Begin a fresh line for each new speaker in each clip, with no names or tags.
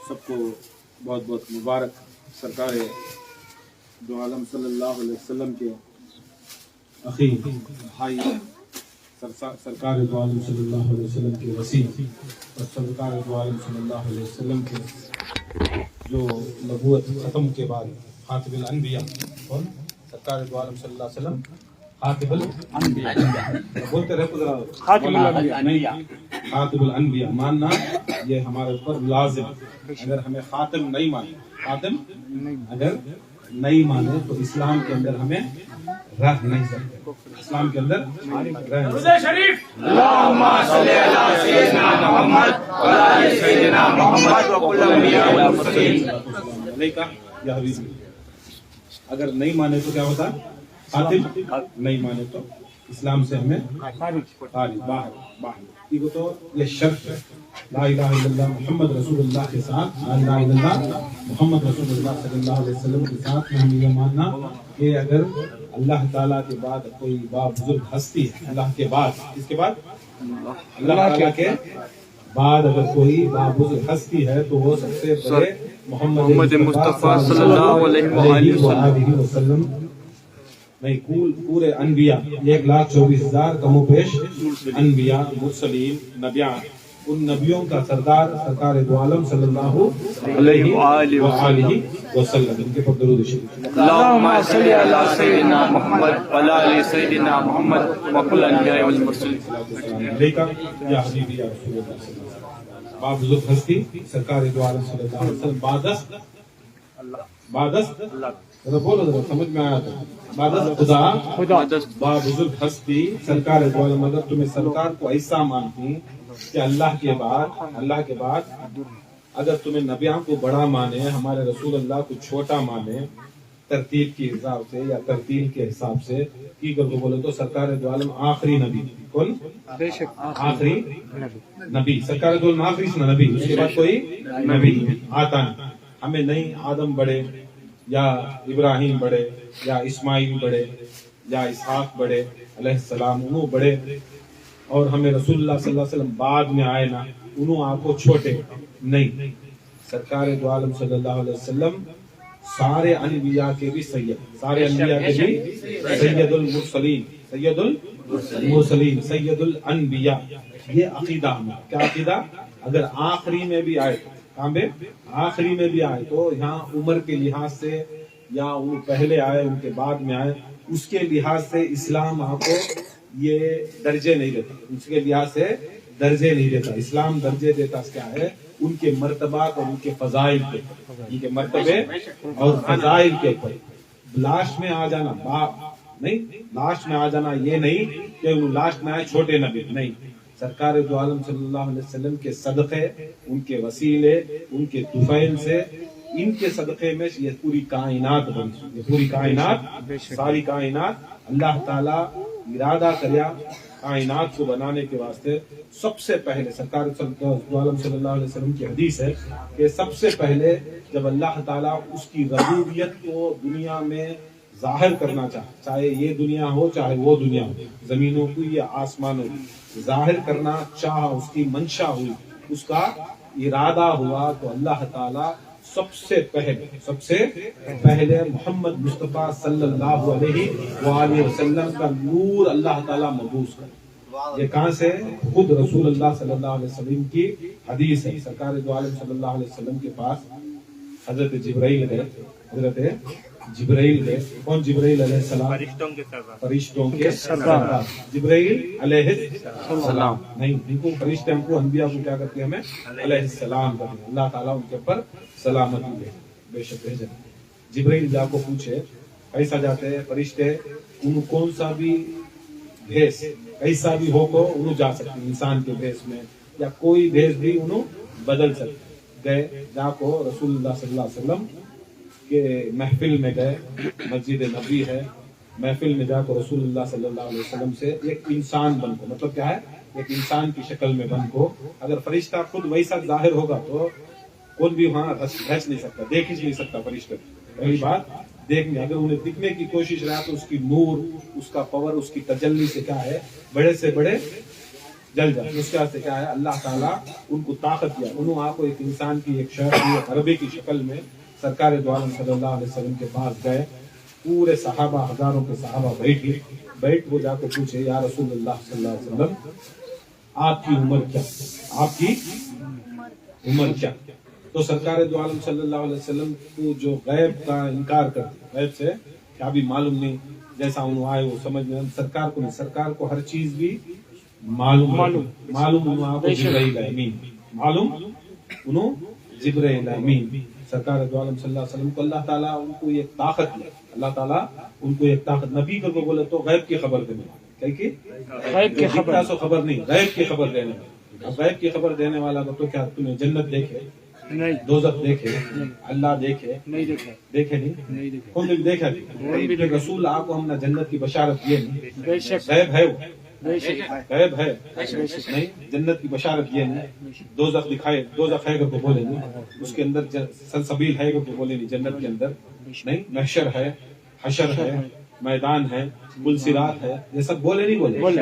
سب کو بہت بہت مبارک. سرکار دو عالم صلی اللہ علیہ وسلم کے اخی بھائی سرکار دو عالم صلی اللہ علیہ وسلم کے وسیع اور سرکار دو عالم صلی اللہ علیہ وسلم کے جو نبوت ختم کے بعد خاتم الانبیاء اور سرکار دو عالم صلی اللہ علیہ وسلم خاتم الانبیاء بولتے رہے ذرا خاتم الانبیاء خاتم الانبیاء ماننا یہ ہمارے اوپر لازم. اگر ہمیں خاتم نہیں مانے اگر نہیں مانے تو اسلام کے اندر ہمیں رہ نہیں سکتے. اسلام کے اندر
اللہم صلی علی سیدنا محمد وعلی آل سیدنا محمد وکل انبیاء والمرسلین.
یا حبیبی اگر نہیں مانے تو کیا ہوتا؟ خاتم نہیں مانے تو اسلام سے ہمیں خارج باہر. یہ شرط ہے. لا الہ الا اللہ محمد رسول اللہ کے ساتھ لا الہ الا اللہ محمد رسول اللہ صلی اللہ علیہ وسلم کے ساتھ ہمیں یہ ماننا کہ اگر اللہ تعالیٰ کے بعد کوئی بزرگ ہستی ہے اللہ کے بعد کس کے بعد اللہ تعالیٰ کے بعد اگر کوئی بزرگ ہستی ہے تو وہ سب سے بڑے محمد مصطفیٰ صلی اللہ علیہ وسلم نہیں پورے انبیاء 1,24,000 کم و بیش انبیاء مرسلین نبیان ان نبیوں کا سردار سرکار دو عالم صلی اللہ علیہ وآلہ وسلم. ان کے پر درود شریف.
اللہم صلی علی سیدنا محمد وعلی آل سیدنا محمد وکل انبیاء والمرسلین.
علیکہ یا حبیبی یا رسول اللہ صلی اللہ علیہ وسلم. بابزرگ ہستی سرکار دو عالم صلی اللہ علیہ وسلم بادست بولو ذرا سمجھ میں آیا تھا. بادست خدا بابزرگ ہستی سرکار دو عالم. اگر تمہیں سرکار کو ایسا مانتی کہ اللہ کے بعد اگر تمہیں نبیوں کو بڑا مانے ہمارے رسول اللہ کو چھوٹا مانے ترتیب کے حساب سے یا ترتیب کے حساب سے کی کر کو بولے تو سرکار دو عالم آخری نبی. کون آخری نبی؟ سرکار دو عالم آخری نبی. اس کے بعد کوئی نبی آتا نہیں. ہمیں نہیں آدم بڑے یا ابراہیم بڑے یا اسماعیل بڑے یا اسحاق بڑے علیہ السلام انہوں بڑے اور ہمیں رسول اللہ صلی اللہ علیہ وسلم بعد میں آئے نا انہوں آپ کو چھوٹے نہیں. سرکار دو عالم صلی اللہ علیہ وسلم سارے انبیاء کے بھی سید المرسلین سید الانبیاء. یہ عقیدہ ہمارا کیا عقیدہ؟ اگر آخری میں بھی آئے آخری میں بھی آئے تو یہاں عمر کے لحاظ سے یا وہ پہلے آئے ان کے بعد میں آئے اس کے لحاظ سے اسلام آپ کو یہ درجے نہیں دیتا. اس کے لحاظ سے درجے نہیں دیتا. اسلام درجے دیتا کیا ہے؟ ان کے مرتبات اور ان کے فضائل کے ان کے مرتبے اور فضائل کے اوپر. لاسٹ میں آ جانا نہیں لاسٹ میں آ جانا یہ نہیں کہ لاسٹ میں آئے چھوٹے نبی نہیں. سرکار دو عالم صلی اللہ علیہ وسلم کے صدقے ان کے وسیلے ان کے طفیل سے ان کے صدقے میں یہ پوری کائنات بنی. یہ پوری کائنات ساری کائنات اللہ تعالیٰ ارادہ کریا کائنات کو بنانے کے واسطے سب سے پہلے سرکار دو عالم صلی اللہ علیہ وسلم کی حدیث ہے کہ سب سے پہلے جب اللہ تعالیٰ اس کی ربوبیت کو دنیا میں ظاہر کرنا چاہے یہ دنیا ہو چاہے وہ دنیا ہو زمینوں کی یا آسمانوں کی ظاہر کرنا چاہا اس کی منشا ہوئی اس کا ارادہ ہوا تو اللہ تعالیٰ سب سے پہلے محمد مصطفیٰ صلی اللہ علیہ وآلہ وسلم کا نور اللہ تعالیٰ مبعوث کر. یہ کہاں سے؟ خود رسول اللہ صلی اللہ علیہ وسلم کی حدیث ہے. سرکار دو عالم صلی اللہ علیہ وسلم کے پاس حضرت جبرائیل گئے. کون جبرائیل علیہ السلام؟ فرشتوں کے سردار جبرائیل علیہ السلام. نہیں ان کو فرشتے ہم کو انبیاء کو کیا کرتے ہیں ہمیں علیہ السلام کرتے ہیں. اللہ تعالیٰ ان کے اوپر سلامتی دے بے شک بھیجن. جبرائیل جا کو پوچھے کیسا جاتے ہیں فرشتے ان کون سا بھی بھیس کیسا بھی ہو کو انہوں جا سکتے انسان کے بھیس میں یا کوئی بھیس بھی انہوں بدل سکتے. گئے جا کو رسول اللہ صلی اللہ علیہ وسلم کہ محفل میں گئے مسجد نبی ہے محفل میں جا کر رسول اللہ صلی اللہ علیہ وسلم سے ایک انسان بن کو مطلب کیا ہے ایک انسان کی شکل میں بن کو اگر فرشتہ خود ویسا ظاہر ہوگا تو کون بھی وہاں بھیج نہیں سکتا دیکھ ہی نہیں سکتا فرشتہ. پہلی بات देखने, अगर उन्हें दिखने की कोशिश रहा तो उसकी नूर, उसका पावर, उसकी तजल्ली से क्या है, बड़े से बड़े जल जाए। उसके वास्ते क्या है, अल्लाह ताला उनको ताकत दिया। उन्होंने आपको एक इंसान की, एक शख्स की अरबी की शक्ल में सरकार दो आलम सल्लल्लाहु अलैहि वसल्लम के पास गए। पूरे सहाबा, हजारों के सहाबा बैठ वो जाकर पूछे, या रसूलुल्लाह सल्लल्लाहु अलैहि वसल्लम, आपकी उम्र क्या, आपकी उम्र क्या? तो सरकार दो आलम सल्लल्लाहु अलैहि वसल्लम को जो गैब का इनकार करते, गैब से क्या भी मालूम नहीं, जैसा उन्होंने आए वो समझ में, सरकार को नहीं, सरकार को हर चीज भी मालूम उन्होंने जिब्राइल अमीन, मालूम उन्होंने जिब्राइल अमीन। सरकार दो आलम सल्लल्लाहु अलैहि वसल्लम को अल्लाह ताला उनको एक ताकत दी, अल्लाह ताला उनको एक ताकत, नबी को बोले तो गैब की खबर देने, क्या की गैब की खबर नहीं, गैब की खबर देने वाला। अब गैब की खबर देने वाला को तो क्या, तूने जन्नत देखे
नहीं,
दोजख देखे, अल्लाह देखे
नहीं देखे,
देखे नहीं
देखे,
कौन भी देखा नहीं? रसूल आपको हमने जन्नत की बशारत दिए नहीं,
बेशक
गैब है वो,
बेशक
गैब है नहीं, जन्नत की बशारत दिए नहीं, दोजख दिखाए, दोजख है को बोले नहीं, उसके अंदर सलसबील है को बोले नहीं, जन्नत के अंदर नहीं, महशर है, हशर है, मैदान है, पुलसिरात है, ये सब बोले नहीं बोले?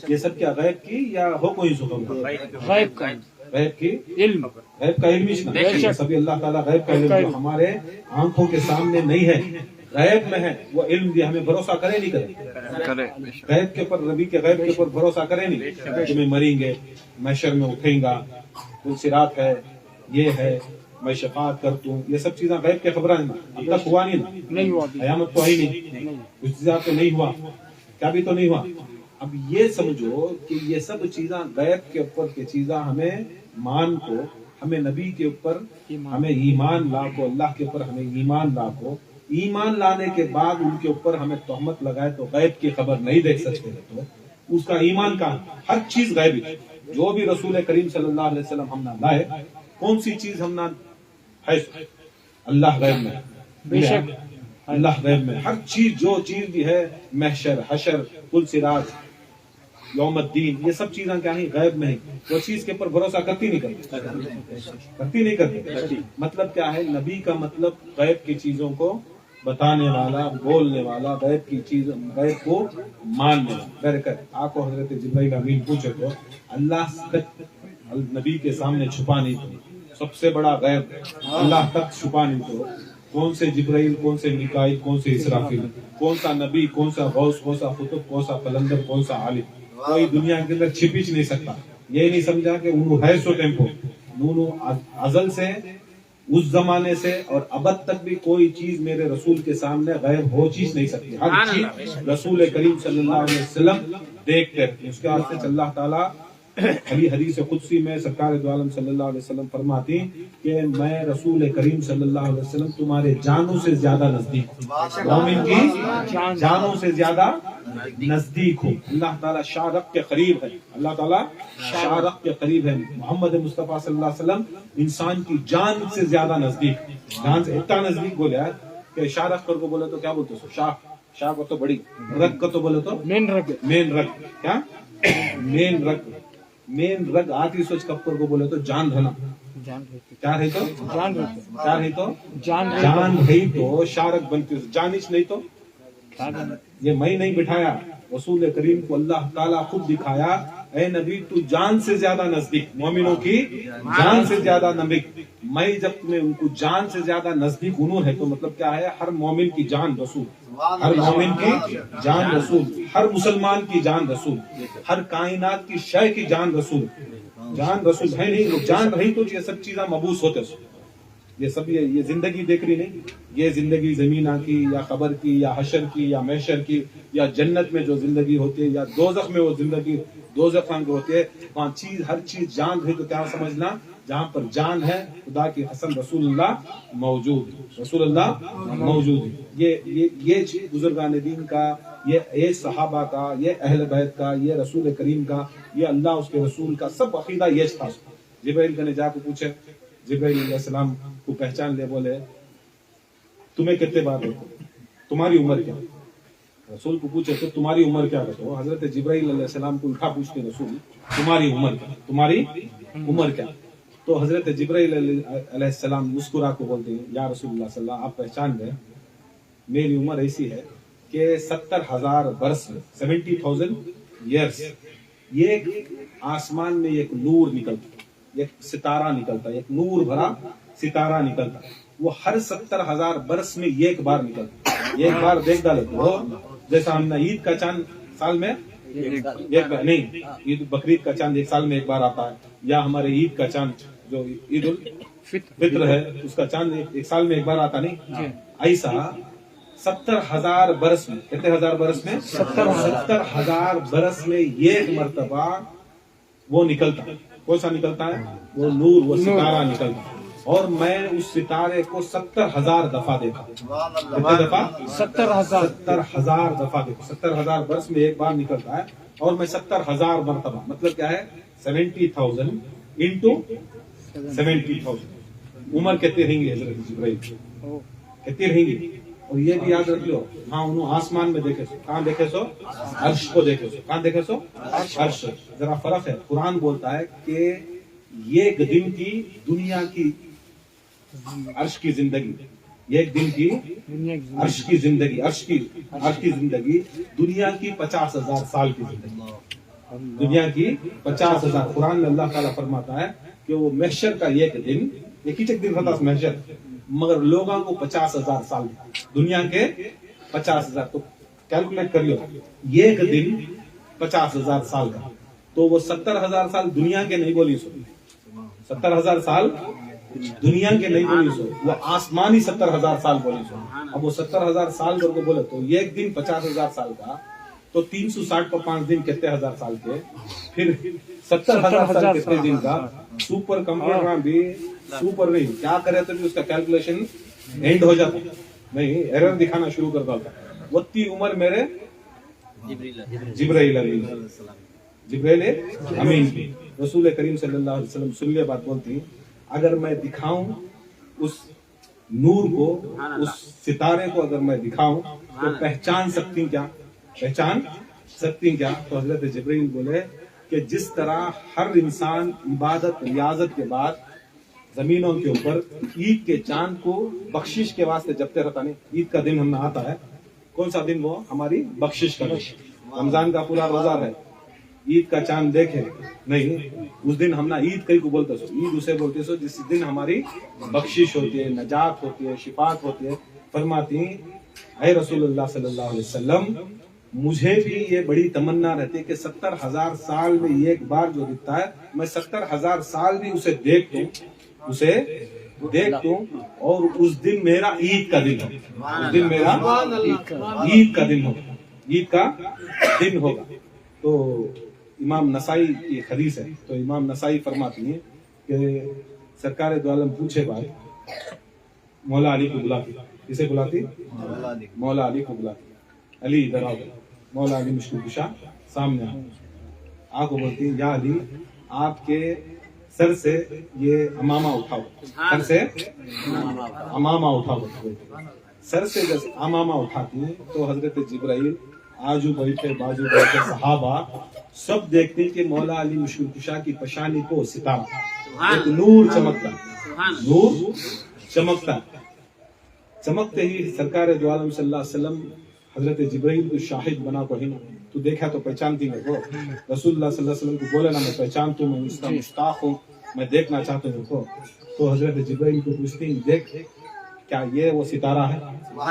ये सब क्या गैब की या हो कोई सुखम
गैब का,
गैब की
इल्म,
गैब का इल्म ही सभी अल्लाह ताला गैब का इल्म जो हमारे आंखों के सामने नहीं है, गैब में है, वो इल्म दिया, हमें भरोसा करे नहीं करे गैब के ऊपर, नबी के गैब के ऊपर भरोसा करे नहीं कि मैं मरेंगे, महशर में उठेगा, पुलसिरात है, ये है, मैं शफाअत करतूं, ये सब चीजें गैब के खबर अब तक हुआ नहीं
हुआ,
कयामत तो आई नहीं, कुछ चीज़ा तो नहीं हुआ, क्या भी तो नहीं हुआ। अब ये समझो कि ये सब चीजें गैब के ऊपर की चीजें हमें मान को, हमें नबी के ऊपर हमें ईमान ला को, अल्लाह के ऊपर हमें ईमान ला को, ईमान लाने के बाद उनके ऊपर हमें तोहमत लगाए तो गैब की खबर नहीं देख सकते, तो उसका ईमान का हर चीज गैब है। जो भी रसूल करीम सल्लल्लाहु अलैहि वसल्लम हमने लाए, कौन सी चीज हमने है, अल्लाह गैब में,
बेशक
अल्लाह गैब में हर चीज, जो चीज भी है, महशर, हशर, पुलसिरात, यौमुद्दीन, ये सब चीजें क्या है, गैब में है। वो चीज के ऊपर भरोसा करती नहीं करती। मतलब क्या है, नबी का मतलब गैब की चीजों को बताने वाला, बोलने वाला, गैब की चीज, गैब को मानने वाला। आपको हजरत जिब्राइल अमीन पूछे तो अल्लाह तक नबी के सामने छुपा नहीं तो, सबसे बड़ा गैब अल्लाह तक छुपा नहीं तो, कौन से जिब्राइल, कौन से मिकाईल, कौन से इसराफिल, कौन सा नबी, कौन सा गौस, कौन सा कुतुब, कौन सा कलंदर, कौन सा आलिम, कोई दुनिया के अंदर छिप ही नहीं सकता। ये नहीं समझा कि उन्हों है सो टेम्पो, उन्होंने अजल से, उस जमाने से और अब तक भी कोई चीज मेरे रसूल के सामने गैब हो चीज नहीं सकती। हर चीज रसूल करीम सल्लल्लाहु अलैहि वसल्लम देखते हैं। उसके वास्ते अल्लाह ताला अली हदीस कुदसी में सरकार दो आलम सल्लल्लाहु अलैहि वसल्लम फरमाती कि मैं रसूल करीम सल्लल्लाहु अलैहि वसल्लम तुम्हारे जानों से ज्यादा नजदीक हूँ, मोमिन की जानों से ज्यादा नजदीक हूँ। अल्लाह ताला शारक के करीब है, अल्लाह ताला शारक के करीब है। मोहम्मद मुस्तफा सल्लल्लाहु अलैहि वसल्लम इंसान की जान से ज्यादा नजदीक, जान से इतना नजदीक बोले कि शारक कर को बोले तो क्या बोलते हो, शाह को तो बड़ी, रग को तो बोले तो मेन रग, क्या मेन रग आती सोच कप्पर को बोले तो जान रहना, क्या है तो जान है तो शारक बनती, जानिश नहीं तो ये मैं नहीं बिठाया, रसूल करीम को अल्लाह ताला खुद दिखाया, ऐ नबी तू जान से ज्यादा नजदीक, मोमिनों की जान से ज्यादा नजदीक। मैं जब तुम्हें उनको जान से ज्यादा नजदीक उन्होंने है तो मतलब क्या है, हर मोमिन की जान रसूल, हर मोमिन की जान रसूल, हर मुसलमान की जान रसूल, हर कायनात की शय की जान रसूल है नहीं। जान रही तो ये सब चीजें मबूस होते, ये सब ये जिंदगी देख रही नहीं, ये जिंदगी जमीना की या कबर की या हशर की या महशर की या जन्नत में जो जिंदगी होती है या दोजख में वो जिंदगी, दोजख में होती है, वहाँ चीज हर चीज जान रही तो क्या समझना, जहाँ पर जान है खुदा की हसन रसूलुल्लाह मौजूद है। ये चीज बुजुर्गान दीन का, ये सहाबा का, ये अहल बैत का, ये रसूल करीम का, ये अल्लाह उसके रसूल का सब अकीदा ये था। जिब्राइल ने जाकर पूछे, जिब्राइल अलैहिस्सलाम को पहचान ले, बोले तुम्हें कितने बार देखो, तुम्हारी उम्र क्या? रसूल को पूछे तो तुम्हारी उम्र क्या बताओ। हजरत जिब्राइल अलैहिस्सलाम को उठा पूछते रसूल, तुम्हारी उम्र क्या, तुम्हारी उम्र क्या? तो हजरत जिब्राइल अलैहिस्सलाम मुस्कुरा को बोलते हैं, या रसूलुल्लाह सल्लल्लाहु, आप पहचान गए मेरी उम्र ऐसी है कि 70,000 वर्ष में 70,000 ईयर्स ये आसमान में एक नूर निकलता, एक सितारा निकलता, एक नूर भरा सितारा निकलता, वो हर 70,000 वर्ष में एक बार निकलता। एक बार देख डाले तो जैसा हमने ईद का चांद साल में एक बार नहीं, ईद बकरीद का चांद एक साल में एक बार आता है, या हमारे ईद का चांद जो ईद उल फित्र है उसका चांद एक साल में एक बार आता नहीं, ऐसा 70,000 बरस में, कितने हजार बरस में 70,000 बरस में एक मर्तबा वो निकलता। कौन सा निकलता है? वो नूर, वो सितारा निकलता है। और मैं उस सितारे को 70,000 दफा देखा। कितने दफा? 70,000 दफा देखा। 70,000 वर्ष में एक बार निकलता है और मैं 70,000 मर्तबा, मतलब क्या है 70,000 इंटू 70,000। उम्र कितनी रहेंगी हजरत जिब्राइल? कितनी रहेंगी? और ये भी याद रख लो, हाँ उन्होंने आसमान में देखे सो, कहाँ देखे सो? अर्श को देखे सो। कहाँ देखे सो? अर्श। जरा फर्क है। कुरान बोलता है कि एक दिन की दुनिया की अर्श की जिंदगी, एक दिन की अर्श की जिंदगी, अर्श की जिंदगी दुनिया की 50,000 साल की जिंदगी, दुनिया की 50,000। कुरान में अल्लाह ताला फरमाता है कि वो महशर का एक दिन, एक ही दिन होता महशर, मगर लोगों को 50,000 साल, दुनिया के 50,000। तो कैलकुलेट कर लो, एक दिन 50,000 साल का, तो वो 70,000 साल दुनिया के नहीं बोली सो, 70,000 साल दुनिया के नहीं बोली सो, वो आसमानी 70,000 साल बोली सो। अब वो 70,000 साल को बोले तो एक दिन 50,000 साल का, तो 360 पर 5 दिन कितने हजार साल के, फिर 70,000 साल कितने दिन का। सुपर कंप्यूटर में भी सुपर नहीं, क्या करे तो भी उसका कैलकुलेशन एंड हो जाता नहीं, एरर दिखाना शुरू कर देता। वत्ती उम्र मेरे जिब्राइल अमीन की, रसूल करीम सल्लल्लाहु अलैहि वसल्लम सुन ले बात बोलती, अगर मैं दिखाऊं उस नूर को, उस सितारे को अगर मैं दिखाऊं तो पहचान सकती क्या? पहचान सकती क्या? तो हजरत जिब्राइल बोले कि जिस तरह हर इंसान इबादत रियाजत के बाद जमीनों के ऊपर ईद के चांद को बख्शिश के वास्ते जपते रहता नहीं, ईद का दिन हमने आता है, कौन सा दिन? वो हमारी बख्शिश का दिन। रमजान का पूरा रोजा है, ईद का चांद देखे नहीं, उस दिन हम ना ईद कई को बोलते सो, ईद उसे बोलते सो जिस दिन हमारी बख्शिश होती है, नजात होती है, शिफात होती है। फरमाती ऐ रसूलुल्लाह सल्लल्लाहु अलैहि वसल्लम, मुझे भी ये बड़ी तमन्ना रहती है कि 70,000 साल में एक बार जो दिखता है, मैं 70,000 साल भी उसे देख दूं और उस दिन मेरा ईद का दिन हो, उस दिन मेरा ईद का दिन होगा, ईद का दिन होगा। तो इमाम नसाई की हदीस है, तो इमाम नसाई फरमाती है कि सरकार दो आलम पूछे बात मौला अली को बुलाती, किसे बुलाती? मौला अली को बुलाती, अली इधर आओ, मौला अली मुश्किल कुशा सामने आओ, आको बोलती या अली आपके सर से ये अमामा उठाओ, सर से अमामा उठाओ। सर से जब अमामा उठाती है तो हजरत जिब्राइल आजू बैठे बाजू बैठे सहाबा सब देखते हैं कि मौला अली मुश्किल कुशा की पशानी को सितारा एक नूर चमकता, नूर चमकता। चमकते ही सरकार दो आलम सल्लल्लाहु अलैहि वसल्लम हजरत जिब्राइल को शाहिद बना को ही ना, तू देखा तो पहचानती है वो, रसूलुल्लाह सल्लल्लाहु अलैहि वसल्लम को बोले ना मैं पहचानती हूँ, मैं उसका मुश्ताक हूँ, मैं देखना चाहता हूँ को। तो हजरत जिब्राइल को पूछती है देख क्या ये वो सितारा है,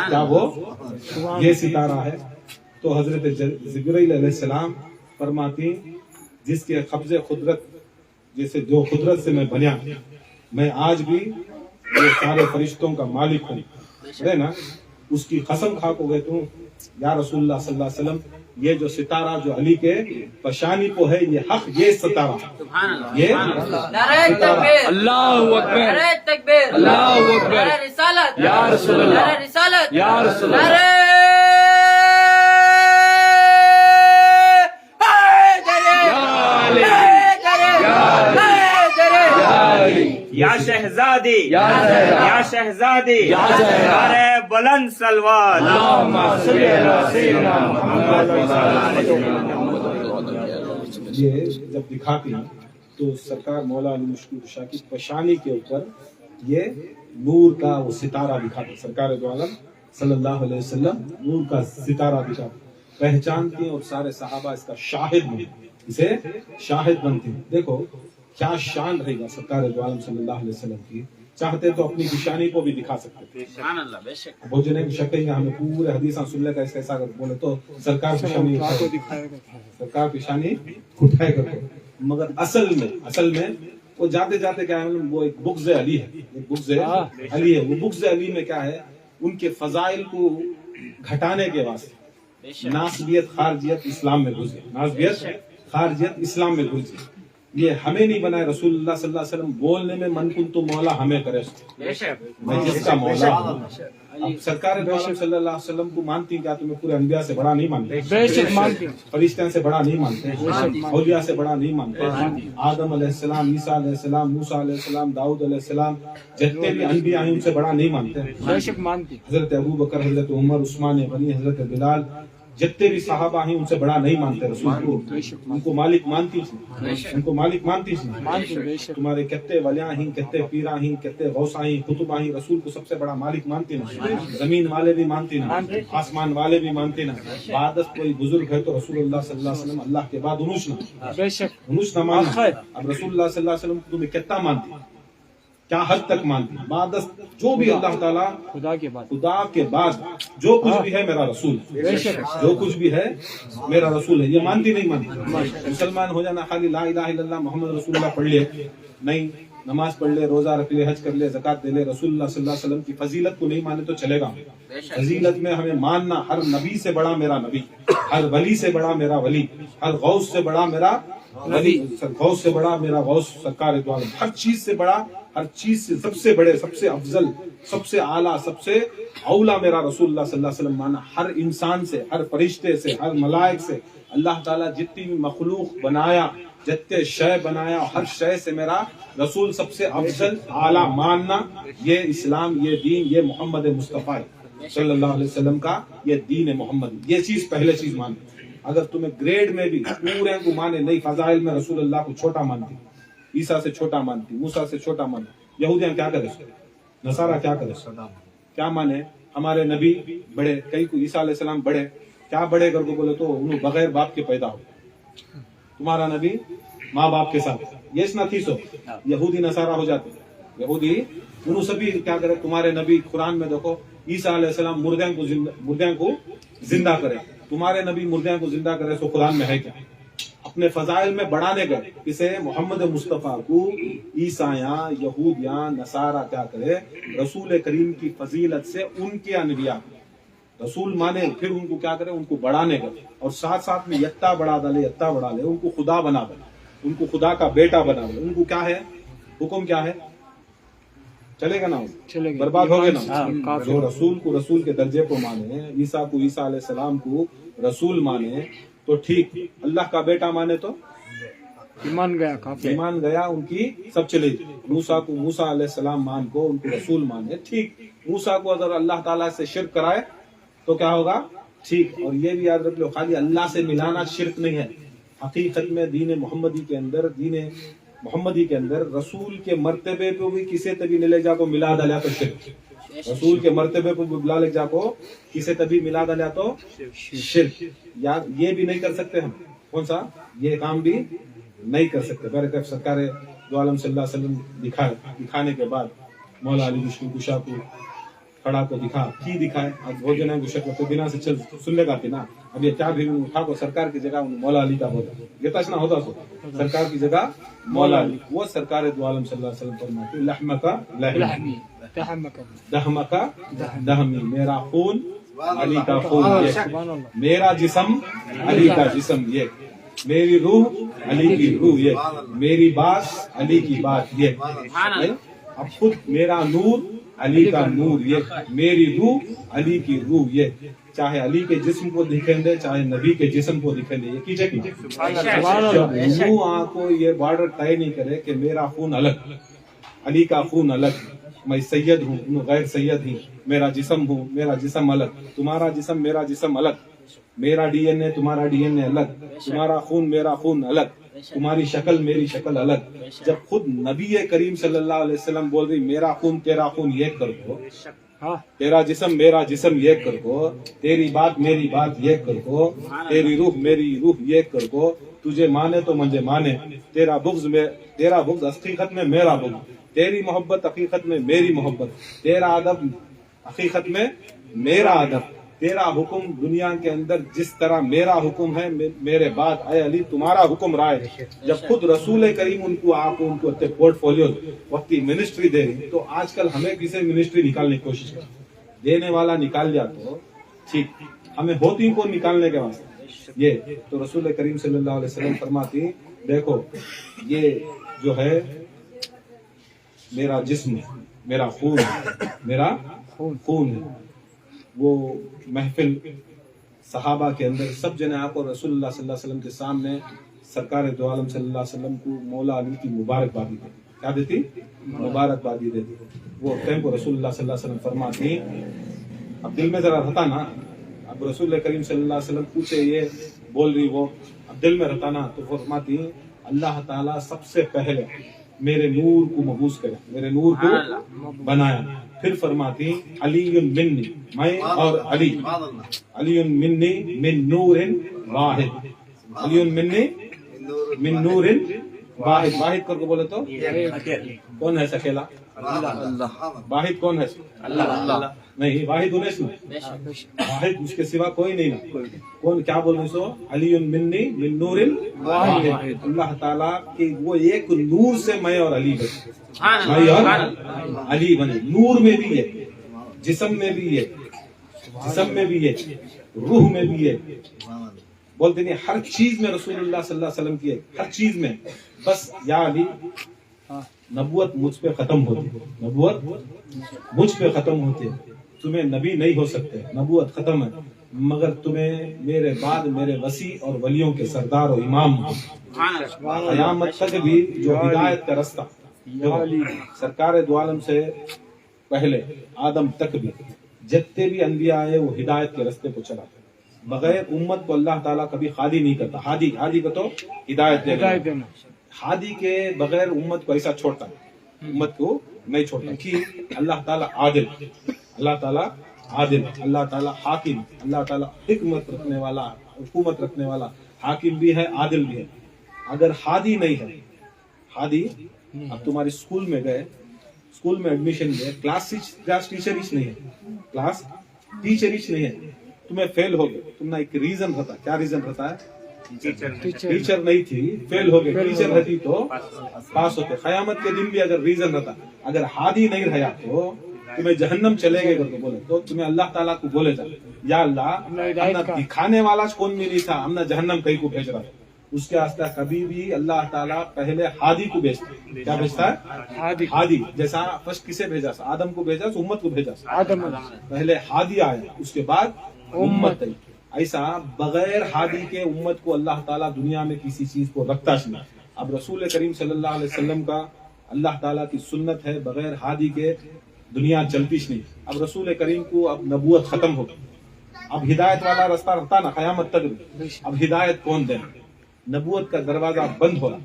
क्या वो ये सितारा है? तो हजरत जिब्राइल अलैहिस्सलाम फरमाती जिसके कब्जे खुदरत, जैसे जो खुदरत से मैं बना, मैं आज भी ये सारे फरिश्तों का मालिक हूँ, है ना, उसकी कसम खा को कहता हूँ या रसूलुल्लाह सल्लल्लाहु अलैहि वसल्लम, ये जो सितारा जो अली के पशानी को है, ये हक, ये सितारा, ये
अल्लाहु अकबर, अल्लाहु अकबर, या रसूलल्लाह, या रसूलल्लाह।
या शहजादी, या शहजादी, अरे बुलंद सलवार।
ये जब दिखाती तो सरकार मौला अली मुश्किल कुशा की पशानी के ऊपर ये नूर का वो सितारा दिखाता, सरकार दो आलम صلی اللہ علیہ وسلم نور کا ستارہ دکھا پہچانتی ہیں اور سارے صحابہ اس کا شاہد بنتے ہیں، اسے شاہد بنتے ہیں۔ دیکھو کیا شان رہے گا سرکار دو عالم صلی اللہ علیہ وسلم کی، چاہتے تو اپنی نشانی کو بھی دکھا سکتے تھے۔ بوجھنے کی شکل ہمیں پورے حدیثاں سن لے کا ایسا اگر بولے تو سرکار پیشانی سرکار پیشانی اٹھائے کرتے، مگر اصل میں وہ جاتے جاتے کیا ہے، وہ ایک بغض علی ہے، ایک بغض علی ہے۔ وہ بغض علی میں کیا ہے، ان کے فضائل کو گھٹانے کے واسطے ناسبیت خارجیت اسلام میں گھس گئی، ناسبیت خارجیت اسلام میں گھس گئی۔ یہ ہمیں نہیں بنائے، رسول اللہ صلی اللہ علیہ وسلم بولنے میں من کن تو مولا ہمیں کرے، میں جس کا مولا ہوں۔ اب سرکار دو عالم صلی اللہ علیہ وسلم کو مانتی کیا تمہیں پورے انبیاء سے بڑا نہیں مانتے، فرشتوں سے بڑا نہیں مانتے، اولیاء سے بڑا نہیں مانتے، آدم علیہ السلام، عیسیٰ علیہ السلام، موسیٰ علیہ السلام، داؤد علیہ السلام، جتنے بھی انبیاء ہیں ان سے بڑا نہیں مانتے۔ حضرت ابو بکر، حضرت عمر، عثمان غنی، حضرت بلال، جتنے بھی صحابہ ہیں ان سے بڑا نہیں مانتے رسول کو، ان کو مالک مانتی تھی، ان کو مالک مانتی تھی۔ تمہارے کتے ولیاں ہیں، کتے پیراں ہیں، کتے غوثاں ہیں، قطباں ہیں، رسول کو سب سے بڑا مالک مانتی نا، زمین والے بھی مانتی نا، آسمان والے بھی مانتی نا۔ بعدست کوئی بزرگ ہے تو رسول اللہ صلی اللہ علیہ وسلم، اللہ کے بعد انوش نہ ماننا۔ اب رسول اللہ صلی اللہ علیہ وسلم تمہیں کتنا مانتی، کیا حد تک مانتی؟ بعدست جو بھی اللہ تعالیٰ خدا کے بعد جو کچھ بھی ہے میرا رسول، جو کچھ بھی ہے میرا رسول ہے، یہ مانتی نہیں مانتی؟ مسلمان ہو جانا خالی لا الہ الا اللہ محمد رسول اللہ پڑھ لے نہیں، نماز پڑھ لے، روزہ رکھ لے، حج کر لے، زکات دے لے، رسول اللہ صلی اللہ علیہ وسلم کی فضیلت کو نہیں مانے تو چلے گا؟ فضیلت میں ہمیں ماننا، ہر نبی سے بڑا میرا نبی، ہر ولی سے بڑا میرا ولی، ہر غوث سے بڑا میرا ولی، غوث سے بڑا میرا غوث سرکار دو عالم، ہر چیز سے بڑا، ہر چیز سے سب سے بڑے، سب سے افضل، سب سے اعلیٰ، سب سے اولا میرا رسول اللہ صلی اللہ علیہ وسلم مانا۔ ہر انسان سے، ہر فرشتے سے، ہر ملائک سے، اللہ تعالیٰ جتنی بھی مخلوق بنایا، جتنے شے بنایا، ہر شے سے میرا رسول سب سے افضل اعلیٰ ماننا، یہ اسلام، یہ دین، یہ محمد مصطفیٰ صلی اللہ علیہ وسلم کا یہ دین محمد، یہ چیز پہلے چیز مانتے۔ اگر تمہیں گریڈ میں بھی پورے کو مانے نہیں، فضائل میں رسول اللہ کو چھوٹا مانتی، عیسیٰ سے چھوٹا مانتی، موسیٰ سے چھوٹا مانتی، یہودیاں کیا کرے، نصارہ کیا کرے، کیا مانے ہمارے نبی بڑے، کئی کو عیسیٰ علیہ السلام بڑے، کیا بڑے کر کو بولے تو انہوں بغیر باپ کے پیدا ہو، تمہارا نبی ماں باپ کے ساتھ، یہ نہ تھی سو یہودی نصارہ ہو جاتے، یہودی انہوں سبھی کیا کرے، تمہارے نبی قرآن میں دیکھو عیسیٰ علیہ السلام مردیاں کو زندہ کرے، تمہارے نبی مردیاں کو زندہ کرے، سو قرآن میں ہے کیا؟ اپنے فضائل میں بڑھانے گئے، اسے محمد مصطفیٰ کو عیسائیاں، یہودیاں، نصارہ کیا کرے، رسول کریم کی فضیلت سے ان کے انبیاء رسول مانے، پھر ان کو کیا کرے، ان کو بڑھانے گئے، اور ساتھ ساتھ میں یتا بڑھا ڈالے، ان کو خدا بنا دے، ان کو خدا کا بیٹا بنا دے، ان کو کیا ہے، حکم کیا ہے، چلے گا نا، برباد ہو گئے نا۔ جو رسول کو رسول کے درجے کو مانے، عیسیٰ کو عیسیٰ علیہ السلام کو رسول مانے تو ٹھیک، اللہ کا بیٹا مانے تو ایمان گیا، ان کی سب چلے گی۔ موسیٰ کو موسیٰ علیہ السلام مان کو، ان کو رسول مانے، ٹھیک۔ موسیٰ کو اگر اللہ تعالیٰ سے شرک کرائے تو کیا ہوگا، ٹھیک۔ اور یہ بھی یاد رکھ لو، خالی اللہ سے ملانا شرک نہیں ہے، حقیقت میں دین محمدی کے اندر رسول کے مرتبے پہ بھی کسی طبی لے جا کو ملا ڈالیا تو شرک، رسول کے مرتبے پہ بلا لے جا کو کسی طبی ملا ڈالیا تو شرک۔ یا یہ بھی نہیں کر سکتے ہم، کون سا، یہ کام بھی نہیں کر سکتے۔ برکت سرکار دو عالم صلی اللہ علیہ وسلم دکھانے کے بعد مولا علی مشکل کشا کو کھڑا کو دکھائے، اب بھوجن کو شکل تو بنا سے چل سن لے گا تھی نا، اب یہ کیا بھی اٹھا کو سرکار کی جگہ مولا علی کا بولا، یہ تشنا ہوتا سو سرکار کی جگہ مولا علی، وہ سرکار دو عالم صلی اللہ علیہ وسلم فرماتے لحمکا لحمی دہمکا دہمی، میرا خون علی کا خون یہ، میرا جسم علی کا جسم یہ، میری روح علی کی روح یہ، میری بات علی کی بات یہ، اب خود میرا نور علی کا نور یہ، میری روح علی کی روح یہ، چاہے علی کے جسم کو دکھیں دے، چاہے نبی کے جسم کو دکھیں دے، یہ کیجئے کہ جب منہ آنکھوں یہ بارڈر طے نہیں کرے کہ میرا خون الگ، علی کا خون الگ، میں سید ہوں، غیر سید ہی، میرا جسم ہوں، میرا جسم الگ، تمہارا جسم میرا جسم الگ، میرا ڈی این اے تمہارا ڈی این اے الگ، تمہارا خون میرا خون الگ، تمہاری شکل میری شکل الگ۔ جب خود نبی کریم صلی اللہ علیہ وسلم بول رہی میرا خون تیرا خون ایک کر دو، तेरा जिस्म मेरा जिस्म ये कर को, तेरी बात मेरी बात ये कर को, तेरी रूह मेरी रूह ये कर को, तुझे माने तो मुझे माने, तेरा बुग़्ज़ हकीकत में मेरा बुग़्ज़, तेरी मोहब्बत हकीकत में मेरी मोहब्बत, तेरा अदब हकीकत में मेरा अदब, तेरा हुक्म दुनिया के अंदर जिस तरह मेरा हुक्म है मेरे बाद ऐ अली तुम्हारा हुक्म रहा है। जब खुद रसूल करीम उनको पोर्टफोलियो वक्त मिनिस्ट्री दे रही, तो आजकल हमें किसी मिनिस्ट्री निकालने की कोशिश कर, देने वाला निकाल जा तो ठीक, हमें होती को निकालने के वास्ते ये तो रसूल करीम सल्लल्लाहु अलैहि वसल्लम फरमाती, देखो ये जो है मेरा जिस्म, मेरा खून है। वो महफिल सहाबा के अंदर सब जने आपको रसूलुल्लाह सल्लल्लाहु अलैहि वसल्लम के सामने सरकार दो आलम सल्लल्लाहु अलैहि वसल्लम को मौला अली की मुबारकबादी देती, क्या देती? मुबारकबादी देती। वो टाइम को रसूलुल्लाह सल्लल्लाहु अलैहि वसल्लम फरमाती, अब दिल में जरा रहता ना, अब रसूल करीम सल्लल्लाहु अलैहि वसल्लम पूछे ये बोल रही, वो अब दिल में रहता ना, तो फरमाती अल्लाह ताला सबसे पहले मेरे नूर को मबूस करे, मेरे नूर को बनाया, फिर फरमाती अलीयुन मिन्नी, मैं और अलीयुन मिन्नी मिन नूरिन वाहिद, अलीयुन मिन्नी मिन नूरिन वाहिद। वाहिद करके बोले तो कौन है अकेला? वाहिद कौन है? अल्लाह नहीं, वाहिद उन्हें वाहिद उसके सिवा कोई नहीं ना। कौन क्या बोल रहे सो? अलीयुन मिन्नी मिन नूरिन वाहिद, अल्लाह ताला के वो एक नूर से मैं और अली बने, मैं और अली बने। नूर में भी है, जिस्म में भी है, रूह में भी है, बोलते नहीं हर चीज में रसूलुल्लाह सल्लल्लाहु अलैहि वसल्लम की है, हर चीज में। बस या अली नबूवत मुझ पे खत्म होती है, नबूवत मुझ पे खत्म होती है, तुम्हें नबी नहीं हो सकते, नबूवत खत्म है, मगर तुम्हें मेरे बाद मेरे वसी और वलियों के सरदार और इमाम क़यामत तक भी जो हिदायत का रास्ता, जो सरकार दो आलम से पहले आदम तक भी जितने भी अंबिया आए वो हिदायत के रास्ते को चला, बगैर उम्मत को अल्लाह ताला कभी खाली नहीं करता। हादी को तो हिदायत देना, हादी के बगैर उम्मत को ऐसा छोड़ता, उम्मत को नहीं छोड़ता कि अल्लाह ताला आदिल, अल्लाह ताला हाकिम, अल्लाह ताला हिकमत रखने वाला, हुकूमत रखने वाला, हाकिम भी है, आदिल भी है। अगर हादी नहीं है, हादी अब तुम्हारे स्कूल में गए, स्कूल में एडमिशन लिए, क्लास टीचर ही नहीं है, क्लास टीचर ही नहीं है, तुम्हें फेल हो गए, तुमने एक रीजन रहता, क्या रीजन रहता है? टीचर नहीं थी, फेल हो गए, टीचर रहती तो पास होते। क़यामत के दिन भी अगर रीजन रहता, अगर हादी नहीं रहा तो तुम्हें जहन्नम चले गए करके बोले, तो तुम्हें अल्लाह ताला को बोले था, या अल्लाह हमने दिखाने वाला कौन भी नहीं था, हमने जहन्नम कहीं को भेज रहा था। उसके वास्ते कभी भी अल्लाह ताला पहले हादी को भेजता है। क्या भेजता है? हादी। जैसा फर्स्ट किसे भेजा? आदम को भेजा, उम्मत को भेजा, पहले हादी आया, उसके बाद उम्मत आई। ऐसा बगैर हादी के उम्मत को अल्लाह ताला दुनिया में किसी चीज को रखता नहीं। अब रसूल करीम सल्लल्लाहु अलैहि वसल्लम का अल्लाह ताला की सुन्नत है, बगैर हादी के दुनिया चलती नहीं। अब रसूल करीम को अब नबूवत खत्म हो गई, अब हिदायत वाला रास्ता रहता ना क़यामत तक, अब हिदायत कौन दे? नबूवत का दरवाजा बंद हो रहा,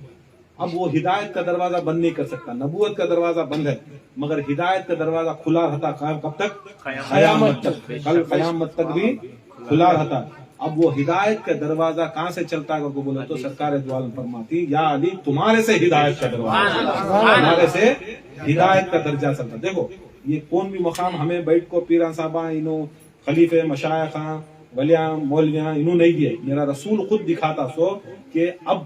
अब वो हिदायत का दरवाजा बंद नहीं कर सकता। नबूवत का दरवाजा बंद है, मगर हिदायत का दरवाजा खुला रहता, कब तक? क़यामत तक। कल क़यामत तक भी खुला रहता। अब वो हिदायत का दरवाजा कहाँ से चलता है को बोले तो सरकार दो आलम फरमाती, या अली तुम्हारे से हिदायत का दरवाजा, तुम्हारे से हिदायत का दर्जा चलता। देखो ये कौन भी मकाम हमें बैठ को पीरा साहबा, इनो खलीफे, मशाइखा, वलिया, मौलविया इन्हों नहीं दिए, मेरा रसूल खुद दिखाता सो कि अब